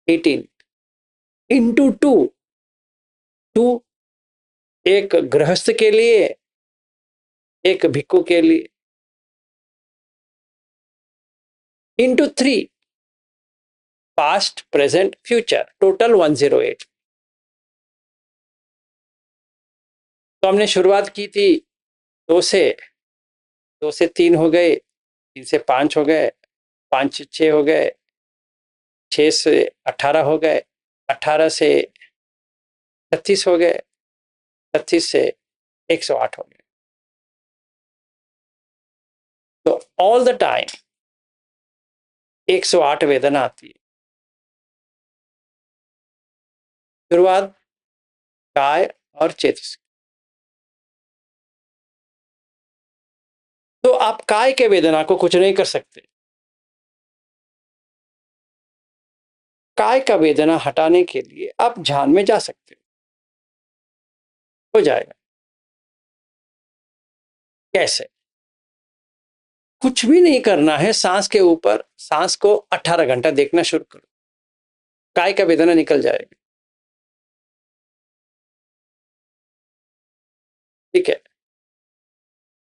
18, इंटू 2, 2 एक गृहस्थ के लिए, एक भिक्खु के लिए, into 3 past present future, total 108। तो हमने शुरुआत की थी 2 से, 2 से 3 हो गए, 3 से 5 हो गए, 5 से 6 हो गए, 6 से 18 हो गए, 18 से 36 हो गए, 36 से 108 हो गया। तो ऑल द टाइम 108 वेदना आती है। शुरुआत काय और चेतसिक। तो आप काय के वेदना को कुछ नहीं कर सकते। काय का वेदना हटाने के लिए आप ध्यान में जा सकते हो जाएगा। कैसे? कुछ भी नहीं करना है, सांस के ऊपर, सांस को 18 घंटा देखना शुरू करो, काय का वेदना निकल जाएगा। ठीक है,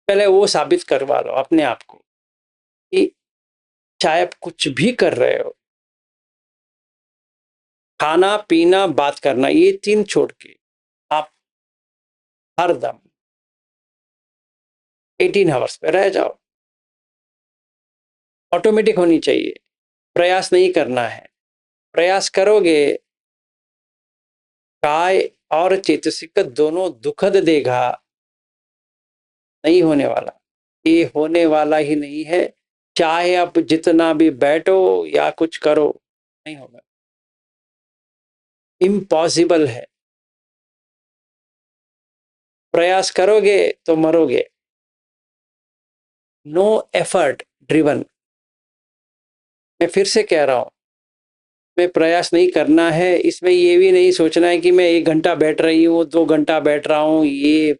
पहले वो साबित करवा लो अपने आप को कि चाहे आप कुछ भी कर रहे हो, खाना पीना बात करना, ये 3 छोड़ के आप हर दम 18 आवर्स पे रह जाओ। ऑटोमेटिक होनी चाहिए, प्रयास नहीं करना है। प्रयास करोगे, काय और चेतसिक दोनों दुखद देगा, नहीं होने वाला। ये होने वाला ही नहीं है, चाहे आप जितना भी बैठो या कुछ करो, नहीं होगा, इम्पॉसिबल है। प्रयास करोगे तो मरोगे। No effort driven. मैं फिर से कह रहा हूं, में प्रयास नहीं करना है। इसमें ये भी नहीं सोचना है कि मैं 1 घंटा बैठ रही हूँ, 2 घंटा बैठ रहा हूँ। ये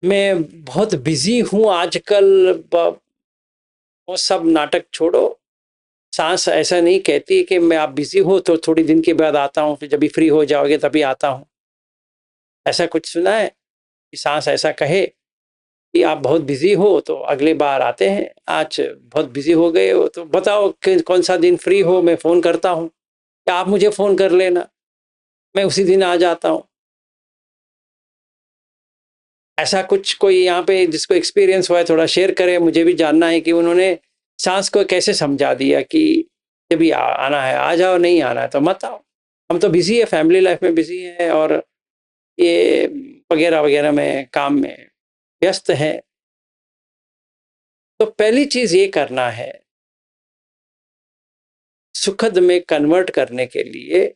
मैं बहुत बिजी हूँ आजकल, वो सब नाटक छोड़ो। सांस ऐसा नहीं कहती कि मैं आप बिजी हो तो थोड़ी दिन के बाद आता हूँ, फिर जब भी फ्री हो जाओगे तभी आता हूँ। ऐसा कुछ सुना है कि सांस ऐसा कहे कि आप बहुत बिजी हो तो अगले बार आते हैं, आज बहुत बिजी हो गए हो तो बताओ कि कौन सा दिन फ्री हो, मैं फ़ोन करता हूँ, या आप मुझे फ़ोन कर लेना, मैं उसी दिन आ जाता हूँ। ऐसा कुछ कोई यहाँ पे जिसको एक्सपीरियंस हुआ है थोड़ा शेयर करे, मुझे भी जानना है कि उन्होंने सांस को कैसे समझा दिया कि जब भी आना है आ जाओ, नहीं आना है तो मत आओ। हम तो बिजी है, फैमिली लाइफ में बिजी है और ये वगैरह वगैरह में, काम में व्यस्त है। तो पहली चीज ये करना है, सुखद में कन्वर्ट करने के लिए,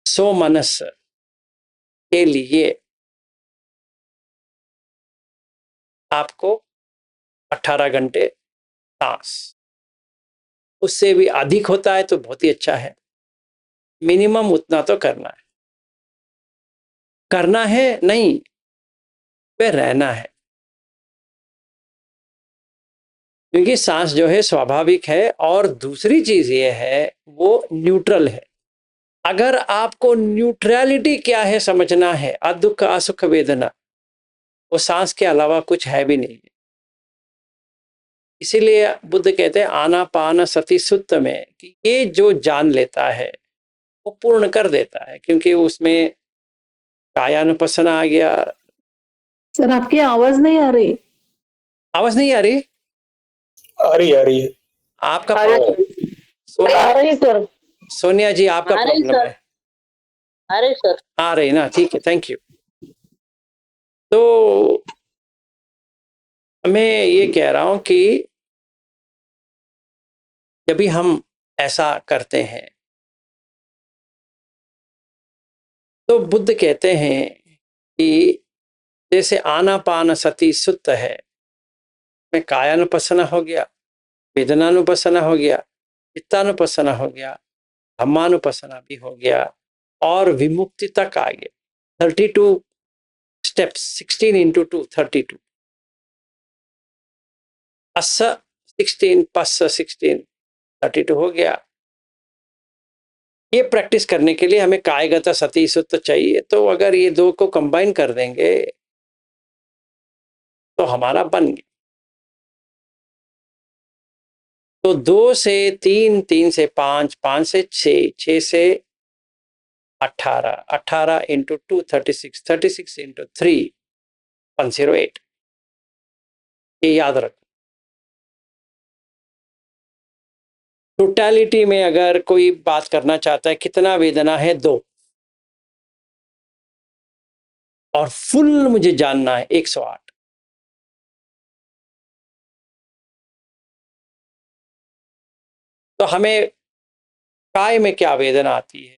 सो मनस के लिए आपको 18 घंटे सांस, उससे भी अधिक होता है तो बहुत ही अच्छा है, मिनिमम उतना तो करना है। करना है नहीं, पे रहना है, क्योंकि सांस जो है स्वाभाविक है। और दूसरी चीज ये है, वो न्यूट्रल है। अगर आपको न्यूट्रलिटी क्या है समझना है, अदुख असुख वेदना, वो सांस के अलावा कुछ है भी नहीं है। इसीलिए बुद्ध कहते हैं आनापान सति सुत्त में कि ये जो जान लेता है वो पूर्ण कर देता है, क्योंकि उसमें कायानुपස්සना आ गया। सर आपकी आवाज नहीं आ रही। आवाज नहीं आ रही? आ रही है। आपका आ रही सर, सोनिया जी, आपका आ रही प्रॉब्लम सर, है। आ रही सर। आ रही ना, ठीक है, थैंक यू। तो मैं ये कह रहा हूं कि जब भी हम ऐसा करते हैं तो बुद्ध कहते हैं कि जैसे आनापान सति सुत्त है, में कायानुपස්සना हो गया, वेदनानुपස්සना हो गया, चित्तानुपස්සना हो गया, धम्मानुपස්සना भी हो गया, और विमुक्ति तक आ गया। 32 स्टेप्स, 16 इंटू 2 32, अस 16 पस 16 32 हो गया। ये प्रैक्टिस करने के लिए हमें कायगत सति सुत्त चाहिए। तो अगर ये दो को कंबाइन कर देंगे तो हमारा बन गया। तो 2 से 3, 3 से 5, 5 से 6, 6 से 18, 18 इंटू 2 36, 36 इंटू 3 108। ये याद रखो। टोटलिटी में अगर कोई बात करना चाहता है कितना वेदना है 2, और फुल मुझे जानना है 108। तो हमें काय में क्या वेदना आती है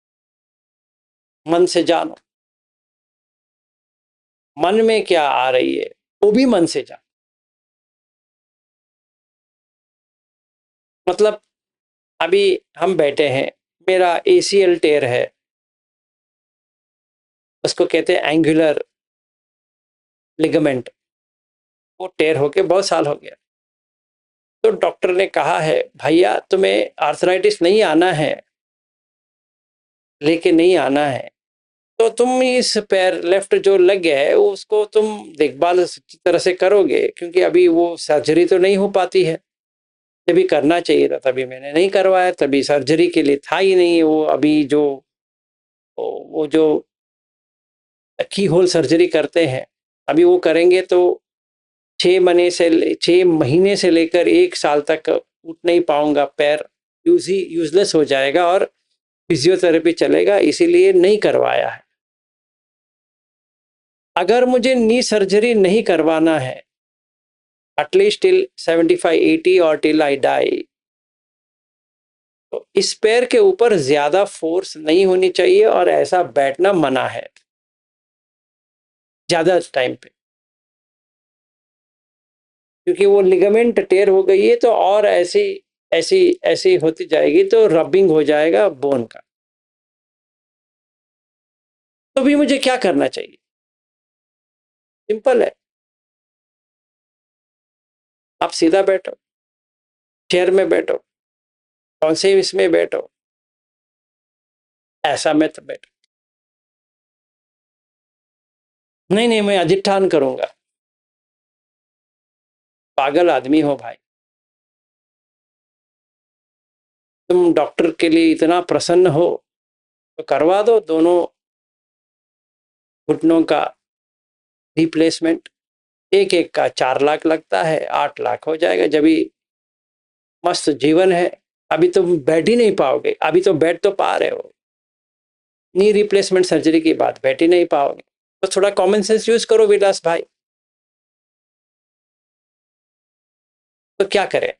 मन से जानो, मन में क्या आ रही है वो भी मन से जानो। मतलब अभी हम बैठे हैं, मेरा ACL टेयर है, उसको कहते हैं एंगुलर लिगामेंट, वो टेयर होके बहुत साल हो गया। तो डॉक्टर ने कहा है भैया तुम्हें आर्थराइटिस नहीं आना है, लेके नहीं आना है, तो तुम इस पैर लेफ्ट जो लग गया है उसको तुम देखभाल अच्छी तरह से करोगे, क्योंकि अभी वो सर्जरी तो नहीं हो पाती है। जब करना चाहिए था तभी मैंने नहीं करवाया, तभी सर्जरी के लिए था ही नहीं। वो अभी जो वो जो की होल सर्जरी करते हैं अभी वो करेंगे तो 6 महीने से लेकर 1 साल तक उठ नहीं पाऊंगा, पैर यूजलेस हो जाएगा और फिजियोथेरेपी चलेगा, इसीलिए नहीं करवाया है। अगर मुझे नी सर्जरी नहीं करवाना है एटलीस्ट टिल 75-80 और टिल आई डाई, तो इस पैर के ऊपर ज्यादा फोर्स नहीं होनी चाहिए और ऐसा बैठना मना है ज्यादा टाइम पे, क्योंकि वो लिगामेंट टेयर हो गई है तो और ऐसी ऐसी ऐसी होती जाएगी तो रबिंग हो जाएगा बोन का। तो भी मुझे क्या करना चाहिए? सिंपल है, आप सीधा बैठो, चेयर में बैठो, कौन से इसमें बैठो, ऐसा मत बैठो। नहीं नहीं मैं अधिष्ठान करूंगा। पागल आदमी हो भाई, तुम डॉक्टर के लिए इतना प्रसन्न हो तो करवा दो दोनों घुटनों का रिप्लेसमेंट। एक एक का 4 लाख लगता है, 8 लाख हो जाएगा। जब भी मस्त जीवन है, अभी तो बैठ ही नहीं पाओगे, अभी तो बैठ तो पा रहे हो, नी रिप्लेसमेंट सर्जरी की बात बैठ ही नहीं पाओगे। तो थोड़ा कॉमन सेंस यूज करो विलास भाई। तो क्या करें?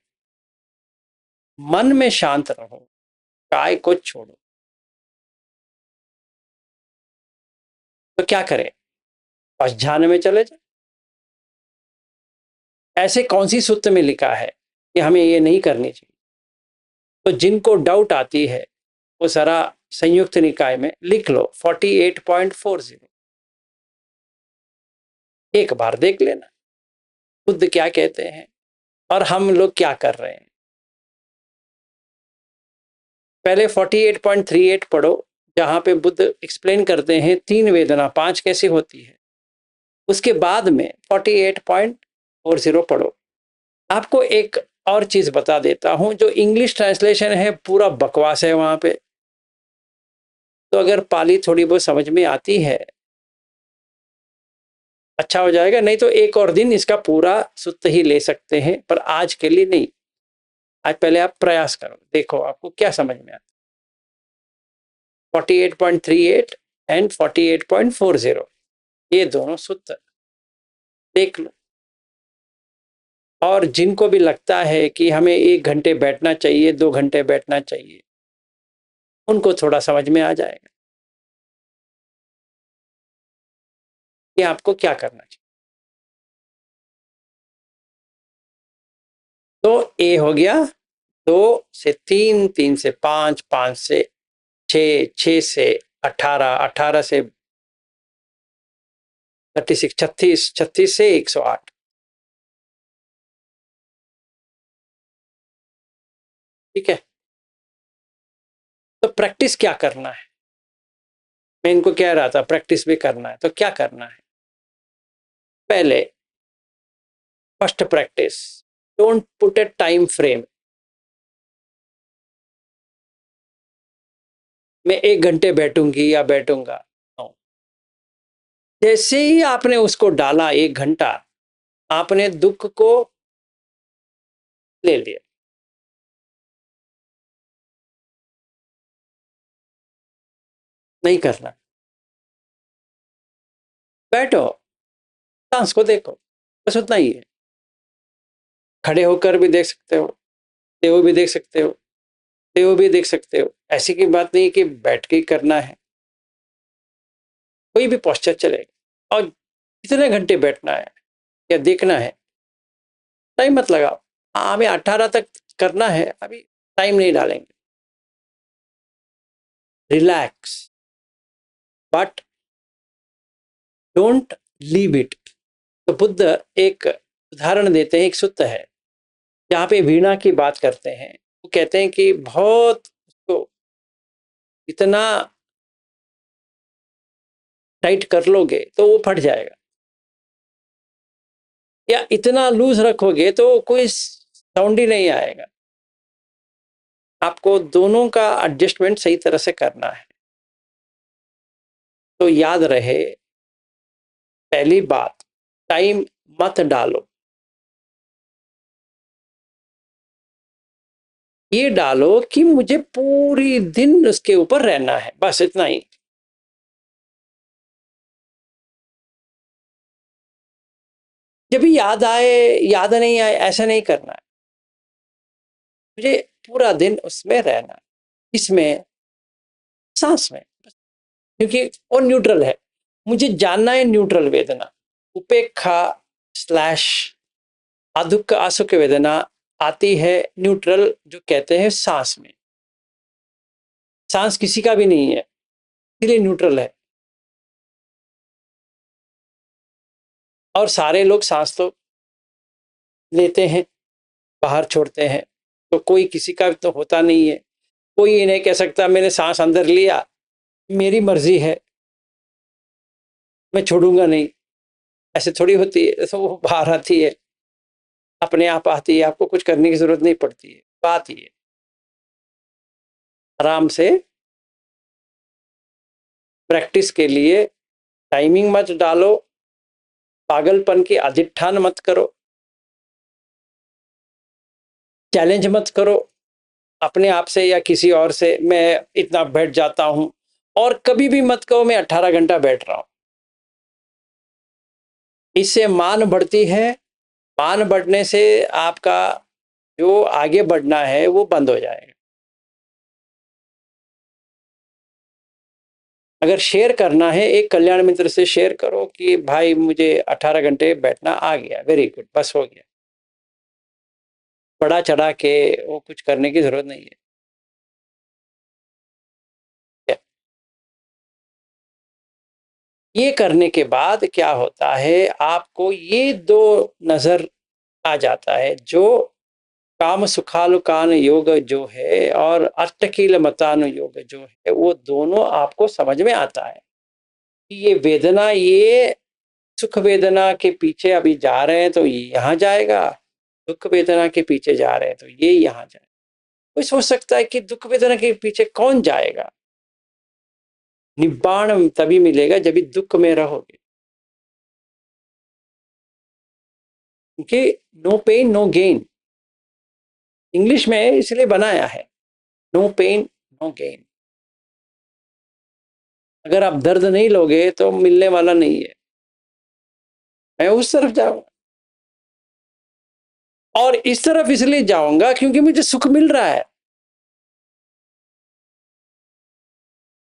मन में शांत रहो, काय को छोड़ो। तो क्या करें? बस ध्यान में चले जाए। ऐसे कौन सी सूत्र में लिखा है कि हमें ये नहीं करनी चाहिए? तो जिनको डाउट आती है वो जरा संयुक्त निकाय में लिख लो 48.40, एक बार देख लेना बुद्ध क्या कहते हैं और हम लोग क्या कर रहे हैं। पहले 48.38 पढ़ो, जहां पे बुद्ध एक्सप्लेन करते हैं 3 वेदना 5 कैसे होती है। उसके बाद में 48.40 पढ़ो। आपको एक और चीज बता देता हूं, जो इंग्लिश ट्रांसलेशन है पूरा बकवास है वहां पे। तो अगर पाली थोड़ी बहुत समझ में आती है अच्छा हो जाएगा, नहीं तो एक और दिन इसका पूरा सूत्र ही ले सकते हैं, पर आज के लिए नहीं। आज पहले आप प्रयास करो, देखो आपको क्या समझ में आता। 48.38 एंड 48.40 ये दोनों सूत्र देख लो। और जिनको भी लगता है कि हमें 1 घंटे बैठना चाहिए, 2 घंटे बैठना चाहिए, उनको थोड़ा समझ में आ जाएगा कि आपको क्या करना चाहिए। तो ए हो गया 2 से 3, 3 से 5, 5 से 6, 6 से 18, 18 से 36, 36, 36 से 108। ठीक है, तो प्रैक्टिस क्या करना है? मैं इनको कह रहा था प्रैक्टिस भी करना है, तो क्या करना है? पहले first practice, don't put A time frame. मैं 1 घंटे बैठूंगी या बैठूंगा, जैसे ही आपने उसको डाला 1 घंटा, आपने दुख को ले लिया। नहीं करना। बैठो, सांस को देखो, बस उतना ही है। खड़े होकर भी देख सकते हो, तेव भी देख सकते हो, तेव भी देख सकते हो। ऐसी की बात नहीं कि बैठ के ही करना है, कोई भी पोस्चर चलेगा। और कितने घंटे बैठना है या देखना है, टाइम मत लगाओ। हाँ, हमें 18 तक करना है, अभी टाइम नहीं डालेंगे। Relax, but don't leave it. तो बुद्ध एक उदाहरण देते हैं, एक सूत्र है जहाँ पे वीणा की बात करते हैं। वो कहते हैं कि बहुत उसको इतना टाइट कर लोगे तो वो फट जाएगा, या इतना लूज रखोगे तो कोई साउंड ही नहीं आएगा। आपको दोनों का एडजस्टमेंट सही तरह से करना है। तो याद रहे, पहली बात, टाइम मत डालो। ये डालो कि मुझे पूरी दिन उसके ऊपर रहना है, बस इतना ही। जब भी याद आए, याद नहीं आए, ऐसा नहीं करना है। मुझे पूरा दिन उसमें रहना है, इसमें, सांस में, क्योंकि वो न्यूट्रल है। मुझे जानना है न्यूट्रल वेदना। उपेक्षा स्लैश अदुख असुख वेदना आती है न्यूट्रल, जो कहते हैं सांस में। सांस किसी का भी नहीं है, इसलिए न्यूट्रल है। और सारे लोग सांस तो लेते हैं, बाहर छोड़ते हैं, तो कोई किसी का तो होता नहीं है। कोई ये नहीं कह सकता मैंने सांस अंदर लिया, मेरी मर्जी है, मैं छोड़ूंगा नहीं। ऐसे थोड़ी होती है, तो वो बाहर आती है, अपने आप आती है, आपको कुछ करने की जरूरत नहीं पड़ती है। बात ये, आराम से प्रैक्टिस के लिए टाइमिंग मत डालो, पागलपन की अधिष्ठान मत करो, चैलेंज मत करो अपने आप से या किसी और से, मैं इतना बैठ जाता हूं। और कभी भी मत कहो मैं 18 घंटा बैठ रहा हूं। इससे मान बढ़ती है, मान बढ़ने से आपका जो आगे बढ़ना है वो बंद हो जाएगा। अगर शेयर करना है, एक कल्याण मित्र से शेयर करो कि भाई मुझे 18 घंटे बैठना आ गया, वेरी गुड, बस हो गया। बड़ा चढ़ा के वो कुछ करने की जरूरत नहीं है। ये करने के बाद क्या होता है, आपको ये दो नजर आ जाता है, जो काम सुखालुकान योग जो है और अष्टकील मतान योग जो है, वो दोनों आपको समझ में आता है कि ये वेदना, ये सुख वेदना के पीछे अभी जा रहे हैं तो ये यहाँ जाएगा, दुख वेदना के पीछे जा रहे हैं तो ये यहाँ जाएगा। कोई सोच सकता है कि दुख वेदना के पीछे कौन जाएगा? निब्बाण तभी मिलेगा जब भी दुख में रहोगे, क्योंकि no pain no gain English में इसलिए बनाया है, नो पेन नो गेन। अगर आप दर्द नहीं लोगे तो मिलने वाला नहीं है। मैं उस तरफ जाऊंगा, और इस तरफ इसलिए जाऊंगा क्योंकि मुझे सुख मिल रहा है।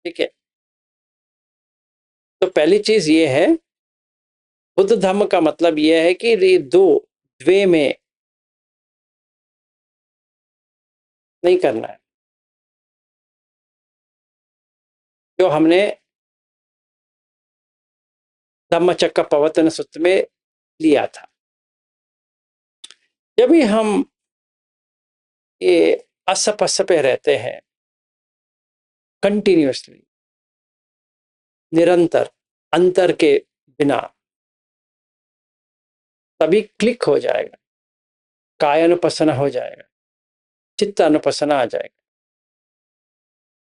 ठीक है, तो पहली चीज ये है, बुद्ध धर्म का मतलब यह है कि ये दो द्वे में नहीं करना है, जो हमने धम्मचक्र प्रवर्तन सूत्र में लिया था। जब भी हम ये असप पे रहते हैं कंटिन्यूअसली, निरंतर, अंतर के बिना, तभी क्लिक हो जाएगा, काय अनुपसना हो जाएगा, चित्त अनुपसना आ जाएगा।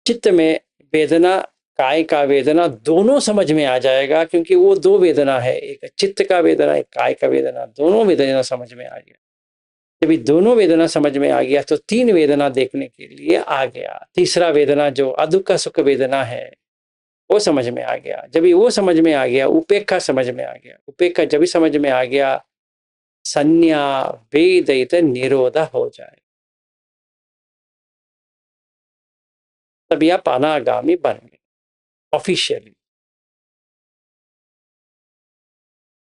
चित्त में वेदना, काय का वेदना दोनों समझ में आ जाएगा, क्योंकि वो दो वेदना है, एक चित्त का वेदना, एक काय का वेदना, दोनों वेदना समझ में आ गया। जब ये दोनों वेदना समझ में आ गया तो तीन वेदना देखने के लिए आ गया। तीसरा वेदना जो अदुख सुख वेदना है, वो समझ में आ गया। जब वो समझ में आ गया, उपेक्षा समझ में आ गया, उपेक्षा जब भी समझ में आ गया, संज्ञा वेदित निरोध हो जाए, तभी आप अनागामी बन गए ऑफिशियली।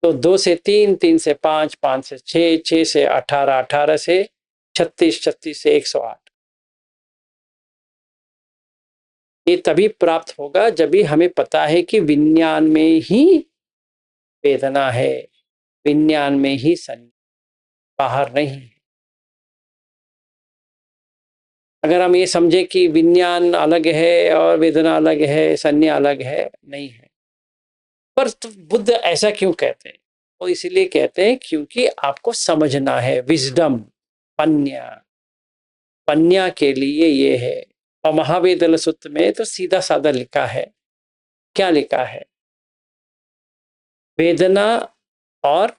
तो 2 से 3, 3 से 5, 5 से 6, 6 से 18, 18 से 36, 36 से 108। ये तभी प्राप्त होगा जब भी हमें पता है कि विज्ञान में ही वेदना है, विज्ञान में ही संज्ञा, बाहर नहीं है। अगर हम ये समझे कि विज्ञान अलग है और वेदना अलग है, संज्ञा अलग है, नहीं है। पर तो बुद्ध ऐसा क्यों कहते हैं? वो इसलिए कहते हैं क्योंकि आपको समझना है, विजडम, पन्या, पन्या के लिए ये है। और महावेदल सूत्र में तो सीधा साधा लिखा है। क्या लिखा है? वेदना और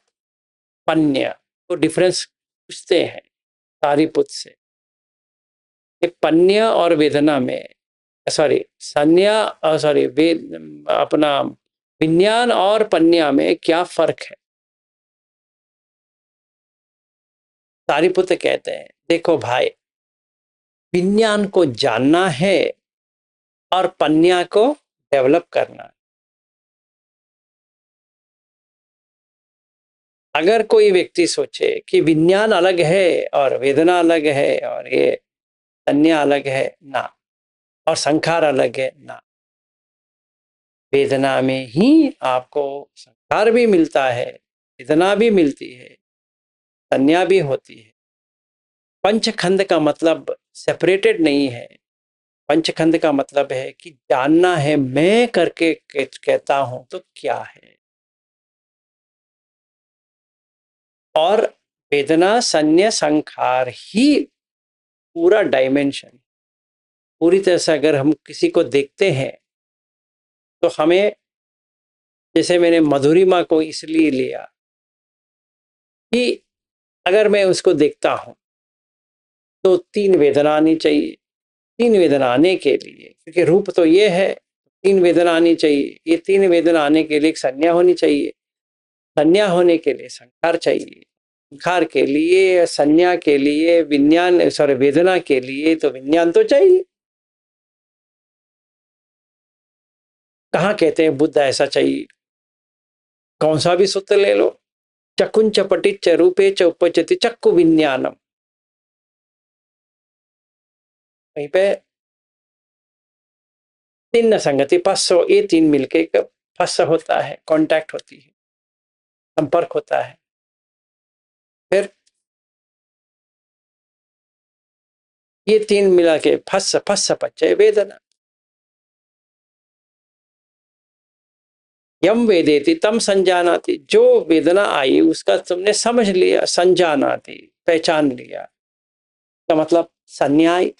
पन्या को डिफरेंस पूछते हैं सारिपुत्र से। पन्या और वेदना में, सॉरी संज्ञा, सॉरी वेद, अपना विज्ञान और पन्या में क्या फर्क है? सारिपुत्र कहते हैं, देखो भाई, विज्ञान को जानना है और पन्या को डेवलप करना है। अगर कोई व्यक्ति सोचे कि विज्ञान अलग है और वेदना अलग है और ये संज्ञा अलग है, ना, और संखार अलग है, ना। वेदना में ही आपको संखार भी मिलता है, वेदना भी मिलती है, संज्ञा भी होती है। पंचखंड का मतलब सेपरेटेड नहीं है। पंचखंड का मतलब है कि जानना है, मैं करके कहता हूं तो क्या है। और वेदना, संज्ञा, संखार ही पूरा डायमेंशन। पूरी तरह से अगर हम किसी को देखते हैं तो हमें, जैसे मैंने मधुरिमा को इसलिए लिया कि अगर मैं उसको देखता हूं तो 3 वेदना आनी चाहिए। 3 वेदना आने के लिए, क्योंकि रूप तो ये है, 3 वेदना आनी चाहिए। ये 3 वेदना आने के लिए एक संज्ञा होनी चाहिए, संज्ञा होने के लिए संखार चाहिए, संखार के लिए, संज्ञा के लिए विज्ञान, सॉरी वेदना के लिए तो विज्ञान तो चाहिए। कहाँ कहते हैं बुद्ध ऐसा चाहिए? कौन सा भी सूत्र ले लो, चकुंच पटिच रूपे च उपजति चक्कु विज्ञानम, वहीं पे 3 संगति 500, ये 3 मिलके फस होता है, कांटेक्ट होती है, संपर्क होता है। फिर ये 3 मिला के फस फस पच्चय वेदना। यम वेदेति तम संजानाति, जो वेदना आई उसका तुमने समझ लिया, संजानाति पहचान लिया, का मतलब संज्ञा आई।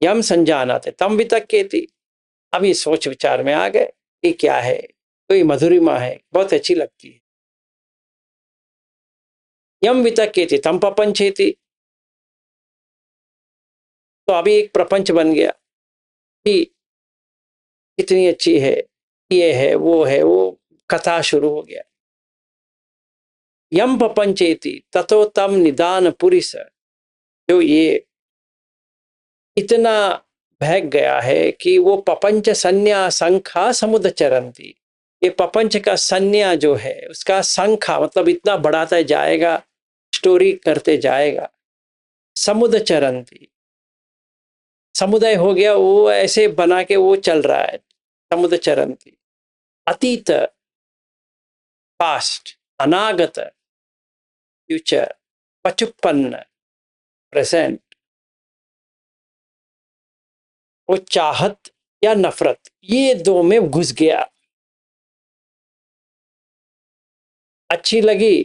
यम संजानाति तम वितक्केति, अब ये सोच विचार में आ गए कि क्या है, कोई मधुरिमा है, बहुत अच्छी लगती है। यम वितक्केति तम प्रपंचेति, तो अभी एक प्रपंच बन गया कि कितनी अच्छी है, ये है, वो कथा शुरू हो गया। यम प्रपंचेति ततो तम निदान पुरुष, जो ये इतना बहक गया है कि वो प्रपंच संज्ञा संख्या समुद्र चरंती, ये प्रपंच का संज्ञा जो है उसका संख्या मतलब इतना बढ़ाता जाएगा, स्टोरी करते जाएगा। समुद्र चरंती, समुदाय हो गया, वो ऐसे बना के वो चल रहा है, समुद्र चरंती। अतीत, पास्ट, अनागत, फ्यूचर, पचुपन्न, प्रेजेंट। वो चाहत या नफरत, ये 2 में घुस गया। अच्छी लगी,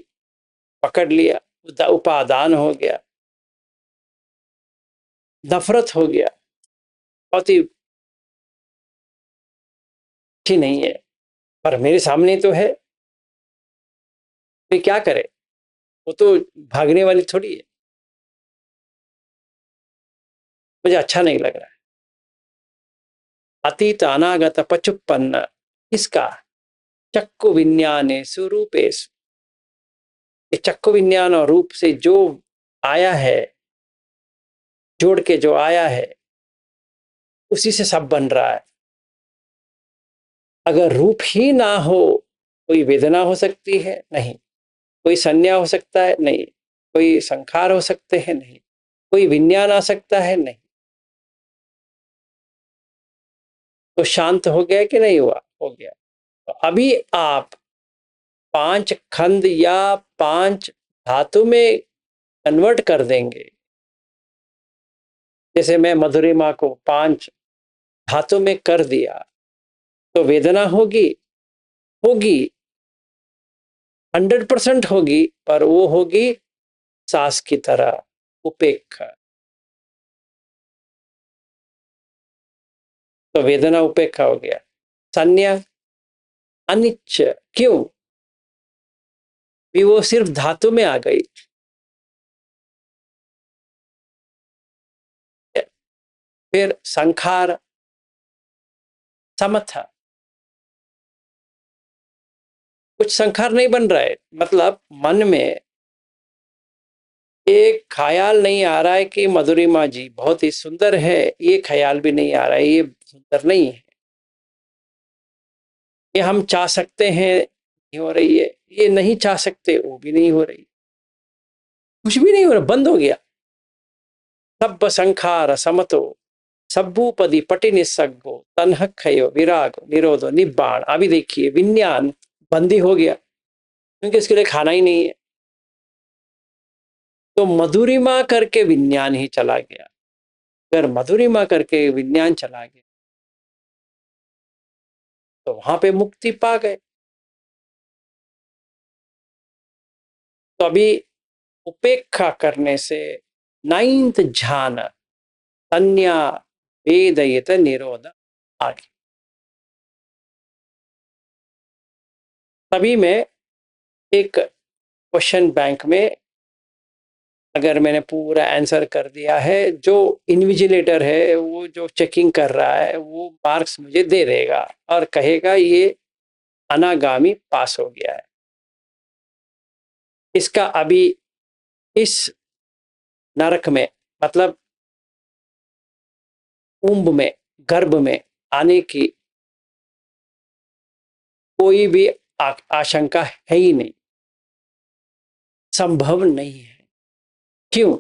पकड़ लिया, उपादान हो गया, नफरत हो गया, बहुत ही अच्छी नहीं है, पर मेरे सामने तो है, तो क्या करे, वो तो भागने वाली थोड़ी है, मुझे अच्छा नहीं लग रहा है। अतीत अनागत पचुपन्न इसका चक्कु विज्ञाने स्वरूपेषु, ये चक्कु विज्ञान और रूप से जो आया है, जोड़ के जो आया है, उसी से सब बन रहा है। अगर रूप ही ना हो, कोई वेदना हो सकती है? नहीं। कोई संज्ञा हो सकता है? नहीं। कोई संखार हो सकते हैं? नहीं। कोई विज्ञान आ सकता है? नहीं। तो शांत हो गया कि नहीं हुआ? हो गया। तो अभी आप 5 खंड या 5 धातु में कन्वर्ट कर देंगे। जैसे मैं मधुरिमा को 5 धातु में कर दिया, तो वेदना होगी? होगी, 100% होगी, पर वो होगी सांस की तरह, उपेक्षा। तो वेदना उपेक्षा हो गया। संज्ञा अनिच्छ, क्यों? भी वो सिर्फ धातु में आ गई। फिर संखार समथा, कुछ संखार नहीं बन रहा है, मतलब मन में एक ख्याल नहीं आ रहा है कि मधुरिमा जी बहुत ही सुंदर है, ये ख्याल भी नहीं आ रहा है ये सुंदर नहीं है, ये हम चाह सकते हैं, नहीं हो रही है, ये नहीं चाह सकते, वो भी नहीं हो रही, कुछ भी नहीं हो रहा, बंद हो गया। सब संखार समतो सब्बूपदी पटि निस्सग्गो तन्हक्षयो विरागो निरोधो निब्बाण। अभी देखिए विज्ञान बंदी हो गया, क्योंकि इसके लिए खाना ही नहीं है। तो मधुरिमा करके विज्ञान ही चला गया। अगर मधुरिमा करके विज्ञान चला गया तो वहां पे मुक्ति पा गए। तो अभी उपेक्षा करने से 9th ध्यान संज्ञा वेदयत निरोध आगे। तभी मैं एक क्वेश्चन बैंक में अगर मैंने पूरा आंसर कर दिया है, जो इन्विजिलेटर है वो जो चेकिंग कर रहा है वो मार्क्स मुझे दे देगा और कहेगा ये अनागामी पास हो गया है। इसका अभी इस नरक में, मतलब कुंभ में, गर्भ में आने की कोई भी आशंका है ही नहीं, संभव नहीं है। क्यों?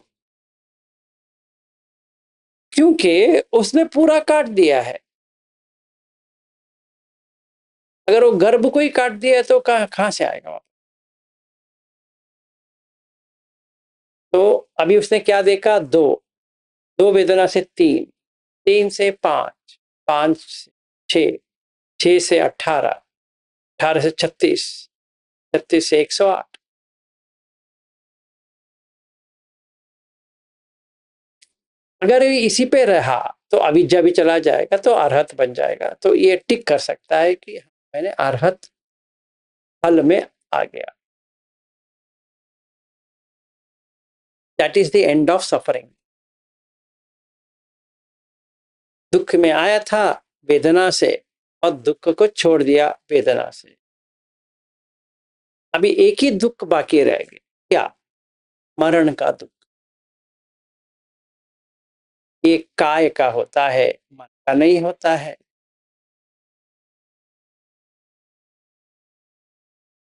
क्योंकि उसने पूरा काट दिया है। अगर वो गर्भ को ही काट दिया तो कहां से आएगा? तो अभी उसने क्या देखा? 2 वेदना से 3, 3 से 5, 5 से 6, 6 से 18, 18 से 36, 36 से 108। अगर इसी पे रहा तो अविद्या भी चला जाएगा, तो अरहत बन जाएगा। तो ये टिक कर सकता है कि मैंने अरहत फल में आ गया। That is the end of suffering. दुख में आया था वेदना से और दुख को छोड़ दिया वेदना से। अभी एक ही दुख बाकी रह गया, क्या? मरण का दुख। ये काय का होता है, मन का नहीं होता है।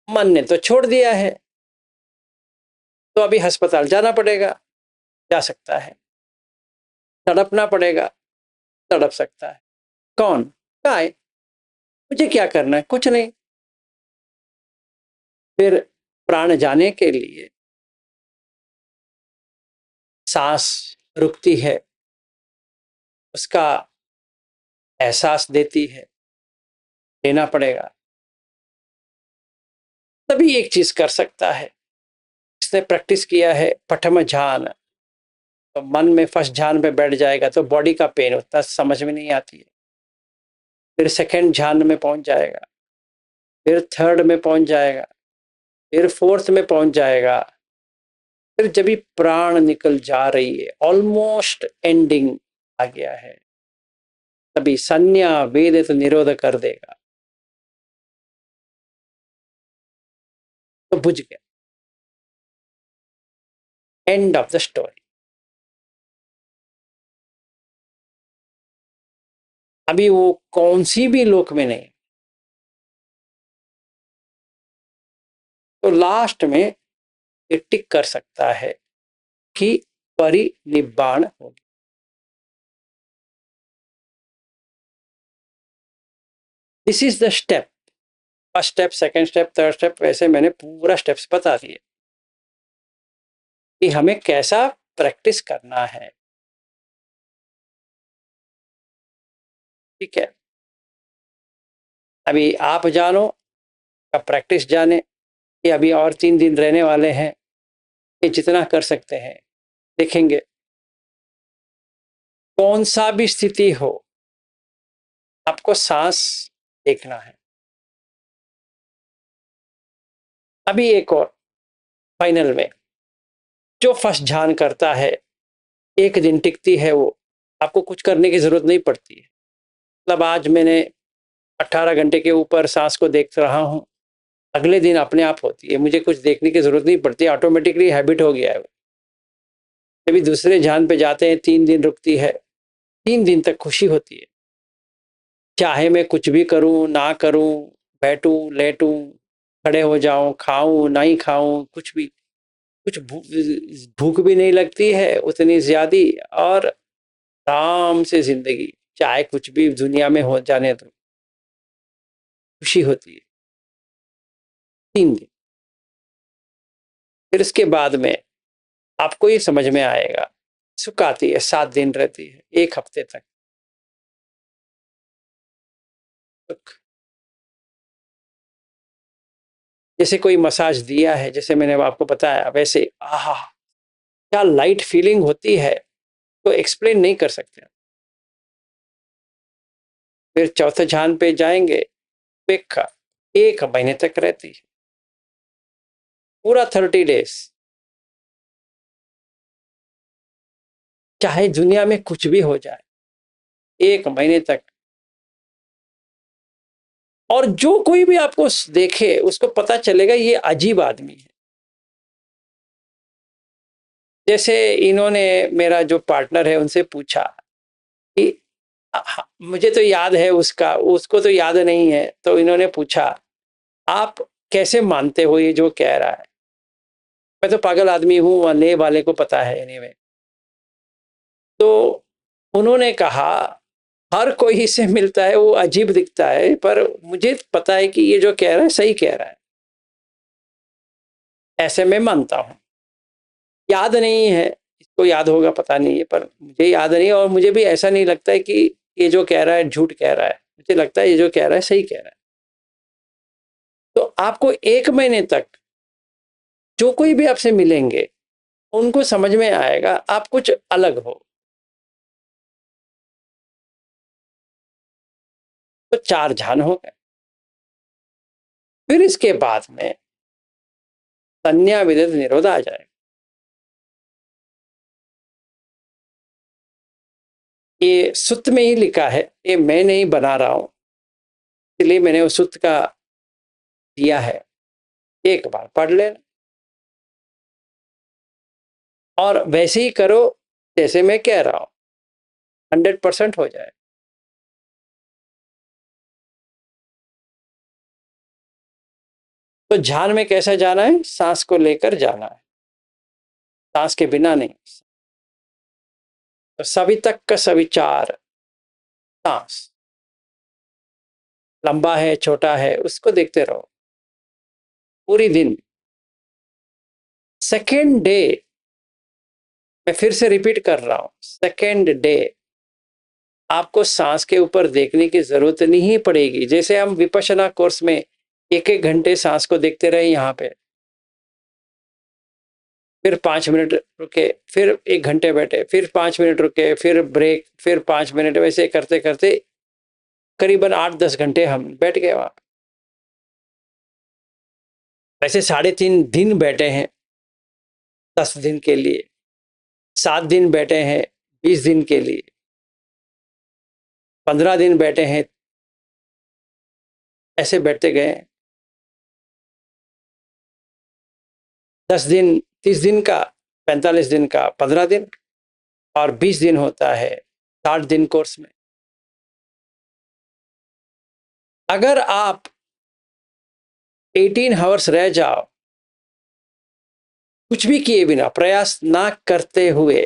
मन ने तो छोड़ दिया है, तो अभी अस्पताल जाना पड़ेगा, जा सकता है। तड़पना पड़ेगा, तड़प सकता है। कौन? काय। मुझे क्या करना है? कुछ नहीं। फिर प्राण जाने के लिए सांस रुकती है, उसका एहसास देती है, लेना पड़ेगा। तभी एक चीज कर सकता है। इसने प्रैक्टिस किया है प्रथम ध्यान, तो मन में फर्स्ट ध्यान पे बैठ जाएगा तो बॉडी का पेन उतना समझ में नहीं आती है। फिर सेकंड ध्यान में पहुंच जाएगा, फिर थर्ड में पहुंच जाएगा, फिर फोर्थ में पहुंच जाएगा। फिर जब भी प्राण निकल जा रही है, ऑलमोस्ट एंडिंग आ गया है, तभी संज्ञा वेदित निरोध कर देगा। तो बुझ गया, एंड ऑफ द स्टोरी। अभी वो कौन सी भी लोक में नहीं, तो लास्ट में ये टिक कर सकता है कि परिनिब्बाण होगी। This is the step, first step, second step, third step, वैसे मैंने पूरा स्टेप्स बता दिए कि हमें कैसा प्रैक्टिस करना है। ठीक है, अभी आप जानो, अब प्रैक्टिस जाने कि अभी और 3 दिन रहने वाले हैं, ये जितना कर सकते हैं देखेंगे। कौन सा भी स्थिति हो, आपको सांस देखना है। अभी एक और फाइनल में, जो फर्स्ट ध्यान करता है, एक दिन टिकती है वो, आपको कुछ करने की जरूरत नहीं पड़ती है। मतलब आज मैंने 18 घंटे के ऊपर सांस को देख रहा हूं, अगले दिन अपने आप होती है, मुझे कुछ देखने की जरूरत नहीं पड़ती, ऑटोमेटिकली हैबिट हो गया है वो। अभी दूसरे ध्यान पे जाते हैं, 3 दिन रुकती है, 3 दिन तक खुशी होती है। चाहे मैं कुछ भी करूं ना करूं, बैठूं लेटूं, खड़े हो जाऊं, खाऊं नहीं खाऊं, कुछ भी, कुछ भूख भी नहीं लगती है उतनी ज्यादा, और आराम से जिंदगी, चाहे कुछ भी दुनिया में हो जाने दो, खुशी होती है 3 दिन। फिर इसके बाद में आपको ये समझ में आएगा, सुख आती है, 7 दिन रहती है, 1 हफ्ते तक सुख। जैसे कोई मसाज दिया है, जैसे मैंने आपको बताया, वैसे आहा क्या लाइट फीलिंग होती है, तो एक्सप्लेन नहीं कर सकते। फिर चौथे ध्यान पे जाएंगे, अपेक्षा 1 महीने तक रहती है, पूरा 30 डेज, चाहे दुनिया में कुछ भी हो जाए, 1 महीने तक। और जो कोई भी आपको देखे, उसको पता चलेगा ये अजीब आदमी है। जैसे इन्होंने, मेरा जो पार्टनर है, उनसे पूछा कि मुझे तो याद है उसका, उसको तो याद नहीं है, तो इन्होंने पूछा आप कैसे मानते हो ये जो कह रहा है। मैं तो पागल आदमी हूं, नए वाले को पता है एनीवे। तो उन्होंने कहा हर कोई इससे मिलता है, वो अजीब दिखता है, पर मुझे पता है कि ये जो कह रहा है सही कह रहा है, ऐसे मैं मानता हूं। याद नहीं है, इसको याद होगा पता नहीं है, पर मुझे याद नहीं, और मुझे भी ऐसा नहीं लगता है कि ये जो कह रहा है झूठ कह रहा है, मुझे लगता है ये जो कह रहा है सही कह रहा है। तो आपको 1 महीने तक जो कोई भी आपसे मिलेंगे, उनको समझ में आएगा आप कुछ अलग हो। तो 4 ध्यान हो गए। फिर इसके बाद में संज्ञा विदित निरोध आ जाएगा। ये सूत्र में ही लिखा है, ये मैं नहीं बना रहा हूं, इसलिए मैंने उस सूत्र का दिया है, एक बार पढ़ लेना और वैसे ही करो जैसे मैं कह रहा हूं, 100% हो जाए। तो ध्यान में कैसा जाना है, सांस को लेकर जाना है, सांस के बिना नहीं। तो सभी तक का सविचार, सांस लंबा है छोटा है उसको देखते रहो पूरी दिन। सेकेंड डे, मैं फिर से रिपीट कर रहा हूं, सेकेंड डे आपको सांस के ऊपर देखने की जरूरत नहीं पड़ेगी। जैसे हम विपश्यना कोर्स में 1-1 घंटे सांस को देखते रहे, यहाँ पे फिर 5 मिनट रुके, फिर 1 घंटे बैठे, फिर 5 मिनट रुके, फिर ब्रेक, फिर 5 मिनट, वैसे करते करते करीबन 8-10 घंटे हम बैठ गए वहां। वैसे 3.5 दिन बैठे हैं 10 दिन के लिए, 7 दिन बैठे हैं 20 दिन के लिए। 15 दिन बैठे हैं, ऐसे बैठते गए। 10 दिन, 30 दिन का, 45 दिन का, 15 दिन और 20 दिन होता है 60 दिन कोर्स में। अगर आप 18 आवर्स रह जाओ कुछ भी किए बिना, प्रयास ना करते हुए,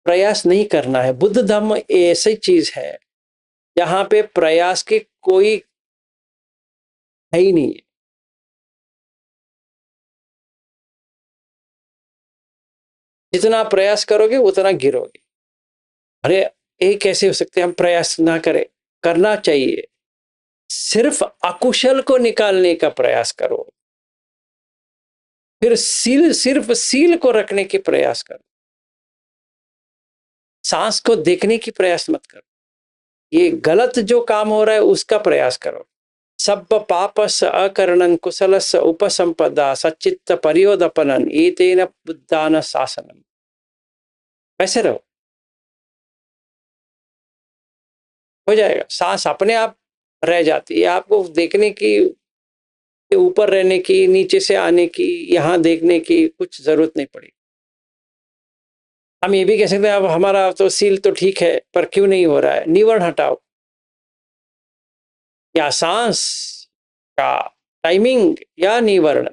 प्रयास नहीं करना है। बुद्ध धम्म ऐसी चीज है जहां पे प्रयास के कोई है ही नहीं है। जितना प्रयास करोगे उतना गिरोगे। अरे ये कैसे हो सकते, हम प्रयास ना करें? करना चाहिए। सिर्फ अकुशल को निकालने का प्रयास करो, फिर सिर्फ सील को रखने की प्रयास करो। सांस को देखने की प्रयास मत करो। ये गलत जो काम हो रहा है उसका प्रयास करो। सब पापस अकरणं कुशलस उपसंपदा सच्चित्त परियोदपनन एतेन बुद्धान शासनम। वैसे रहो, हो जाएगा। सांस अपने आप रह जाती है। आपको देखने की, ऊपर रहने की, नीचे से आने की, यहां देखने की कुछ जरूरत नहीं पड़ी। हम ये भी कह सकते हैं अब हमारा तो सील तो ठीक है पर क्यों नहीं हो रहा है? निवर्ण हटाओ, या सांस का टाइमिंग या निवर्ण।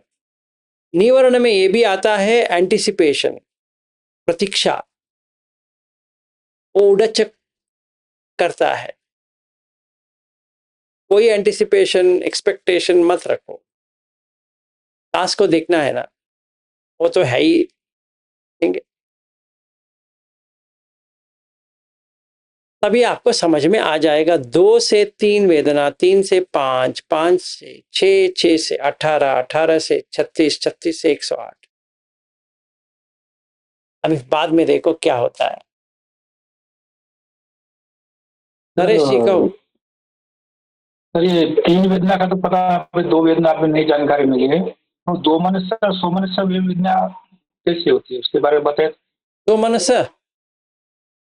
निवर्ण में ये भी आता है एंटिसिपेशन, प्रतीक्षा। वो उड़च करता है। कोई एंटिसिपेशन, एक्सपेक्टेशन मत रखो। सांस को देखना है ना, वो तो है ही। तभी आपको समझ में आ जाएगा। 2 से 3 वेदना, 3 से 5, 5 से 6, 6 से 18, 18 से 36, 36 से 108। अभी बाद में देखो क्या होता है। नरेश जी कहो। सर ये 3 वेदना का तो पता, 2 वेदना आपने नई जानकारी मिली है। तो 2 मनसा और सोमनसा वेदना कैसे होती है उसके बारे में बताए। 2 मनसा,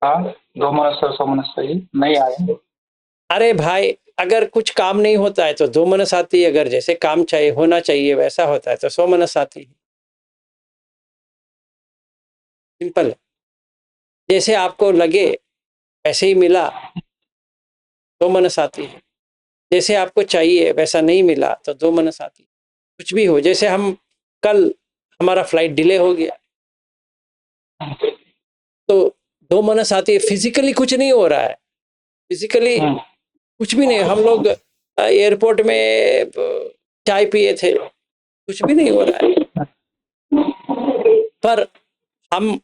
हाँ 2 मनसा और सोमनसा ये नहीं आए। अरे भाई अगर कुछ काम नहीं होता है तो 2 मनस आती है। अगर जैसे काम चाहिए होना चाहिए वैसा होता है तो 100 मनस आती है। सिंपल है। जैसे आपको लगे ऐसे ही मिला 2 मनस आती है। जैसे आपको चाहिए वैसा नहीं मिला तो 2 मनस आती है। कुछ भी हो, जैसे हम कल हमारा फ्लाइट डिले हो गया तो 2 मनस आती है। फिजिकली कुछ नहीं हो रहा है, फिजिकली कुछ भी नहीं। हम लोग एयरपोर्ट में चाय पिए थे, कुछ भी नहीं हो रहा है। पर हम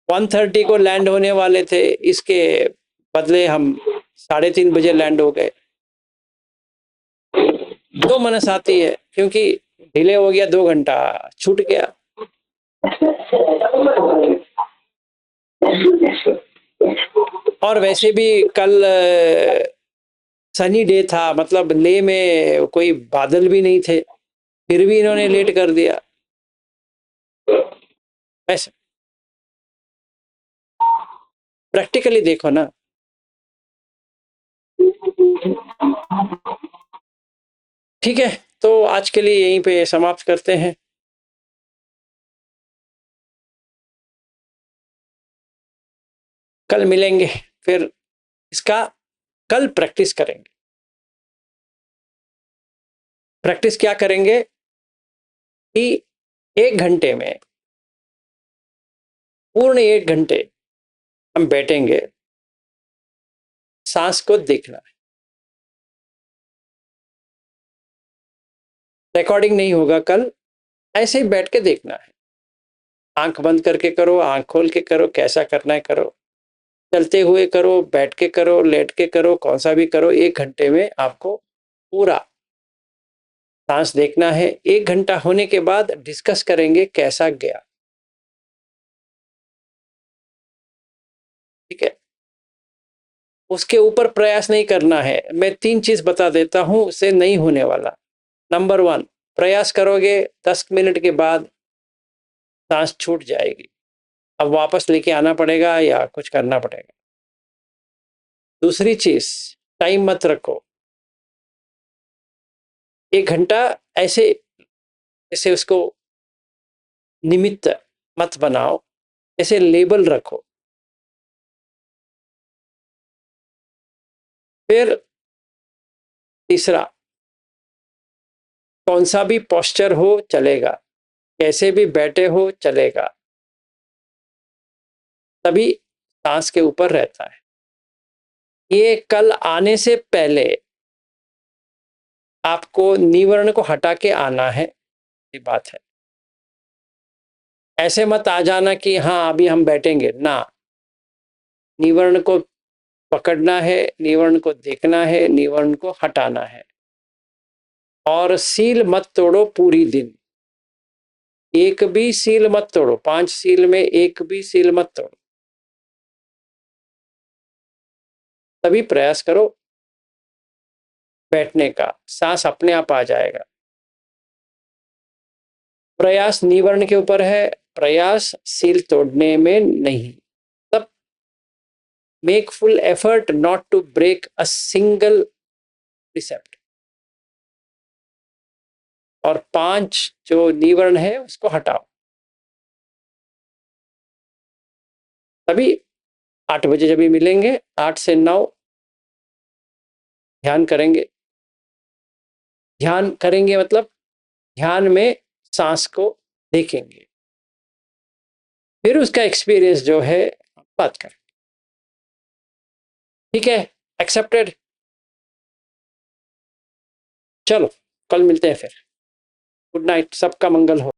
1:30 को लैंड होने वाले थे, इसके बदले हम 3:30 बजे लैंड हो गए। 2 मनस आती है क्योंकि डिले हो गया, 2 घंटा छूट गया। और वैसे भी कल सनी डे था, मतलब ले में कोई बादल भी नहीं थे, फिर भी इन्होंने लेट कर दिया। ऐसे प्रैक्टिकली देखो ना। ठीक है, तो आज के लिए यहीं पे समाप्त करते हैं। कल मिलेंगे, फिर इसका कल प्रैक्टिस करेंगे। प्रैक्टिस क्या करेंगे कि 1 घंटे में, पूर्ण 1 घंटे हम बैठेंगे, सांस को देखना है। रिकॉर्डिंग नहीं होगा कल, ऐसे ही बैठ के देखना है। आंख बंद करके करो, आंख खोल के करो, कैसा करना है करो। चलते हुए करो, बैठ के करो, लेट के करो, कौन सा भी करो। 1 घंटे में आपको पूरा सांस देखना है। 1 घंटा होने के बाद डिस्कस करेंगे कैसा गया। ठीक है, उसके ऊपर प्रयास नहीं करना है। मैं 3 चीज बता देता हूं, उससे नहीं होने वाला। नंबर 1, प्रयास करोगे 10 मिनट के बाद सांस छूट जाएगी। अब वापस लेके आना पड़ेगा या कुछ करना पड़ेगा। दूसरी चीज, टाइम मत रखो। 1 घंटा ऐसे ऐसे उसको निमित्त मत बनाओ, ऐसे लेबल रखो। फिर तीसरा, कौन सा भी पोस्चर हो चलेगा, कैसे भी बैठे हो चलेगा, तभी सांस के ऊपर रहता है। ये कल आने से पहले आपको निवर्ण को हटा के आना है, ये बात है। ऐसे मत आ जाना कि हाँ अभी हम बैठेंगे ना, निवर्ण को पकड़ना है, निवर्ण को देखना है, निवर्ण को हटाना है। और सील मत तोड़ो पूरी दिन, एक भी सील मत तोड़ो, 5 सील में एक भी सील मत तोड़ो। तभी प्रयास करो बैठने का, सांस अपने आप आ जाएगा। प्रयास निवर्ण के ऊपर है, प्रयास सील तोड़ने में नहीं। तब make full effort not to break a single precept. और 5 जो निवर्ण है उसको हटाओ। तभी 8 बजे जब भी मिलेंगे, 8 से 9 ध्यान करेंगे। ध्यान करेंगे मतलब ध्यान में सांस को देखेंगे, फिर उसका एक्सपीरियंस जो है बात करें। ठीक है, एक्सेप्टेड। चलो कल मिलते हैं फिर। गुड नाइट, सबका मंगल हो।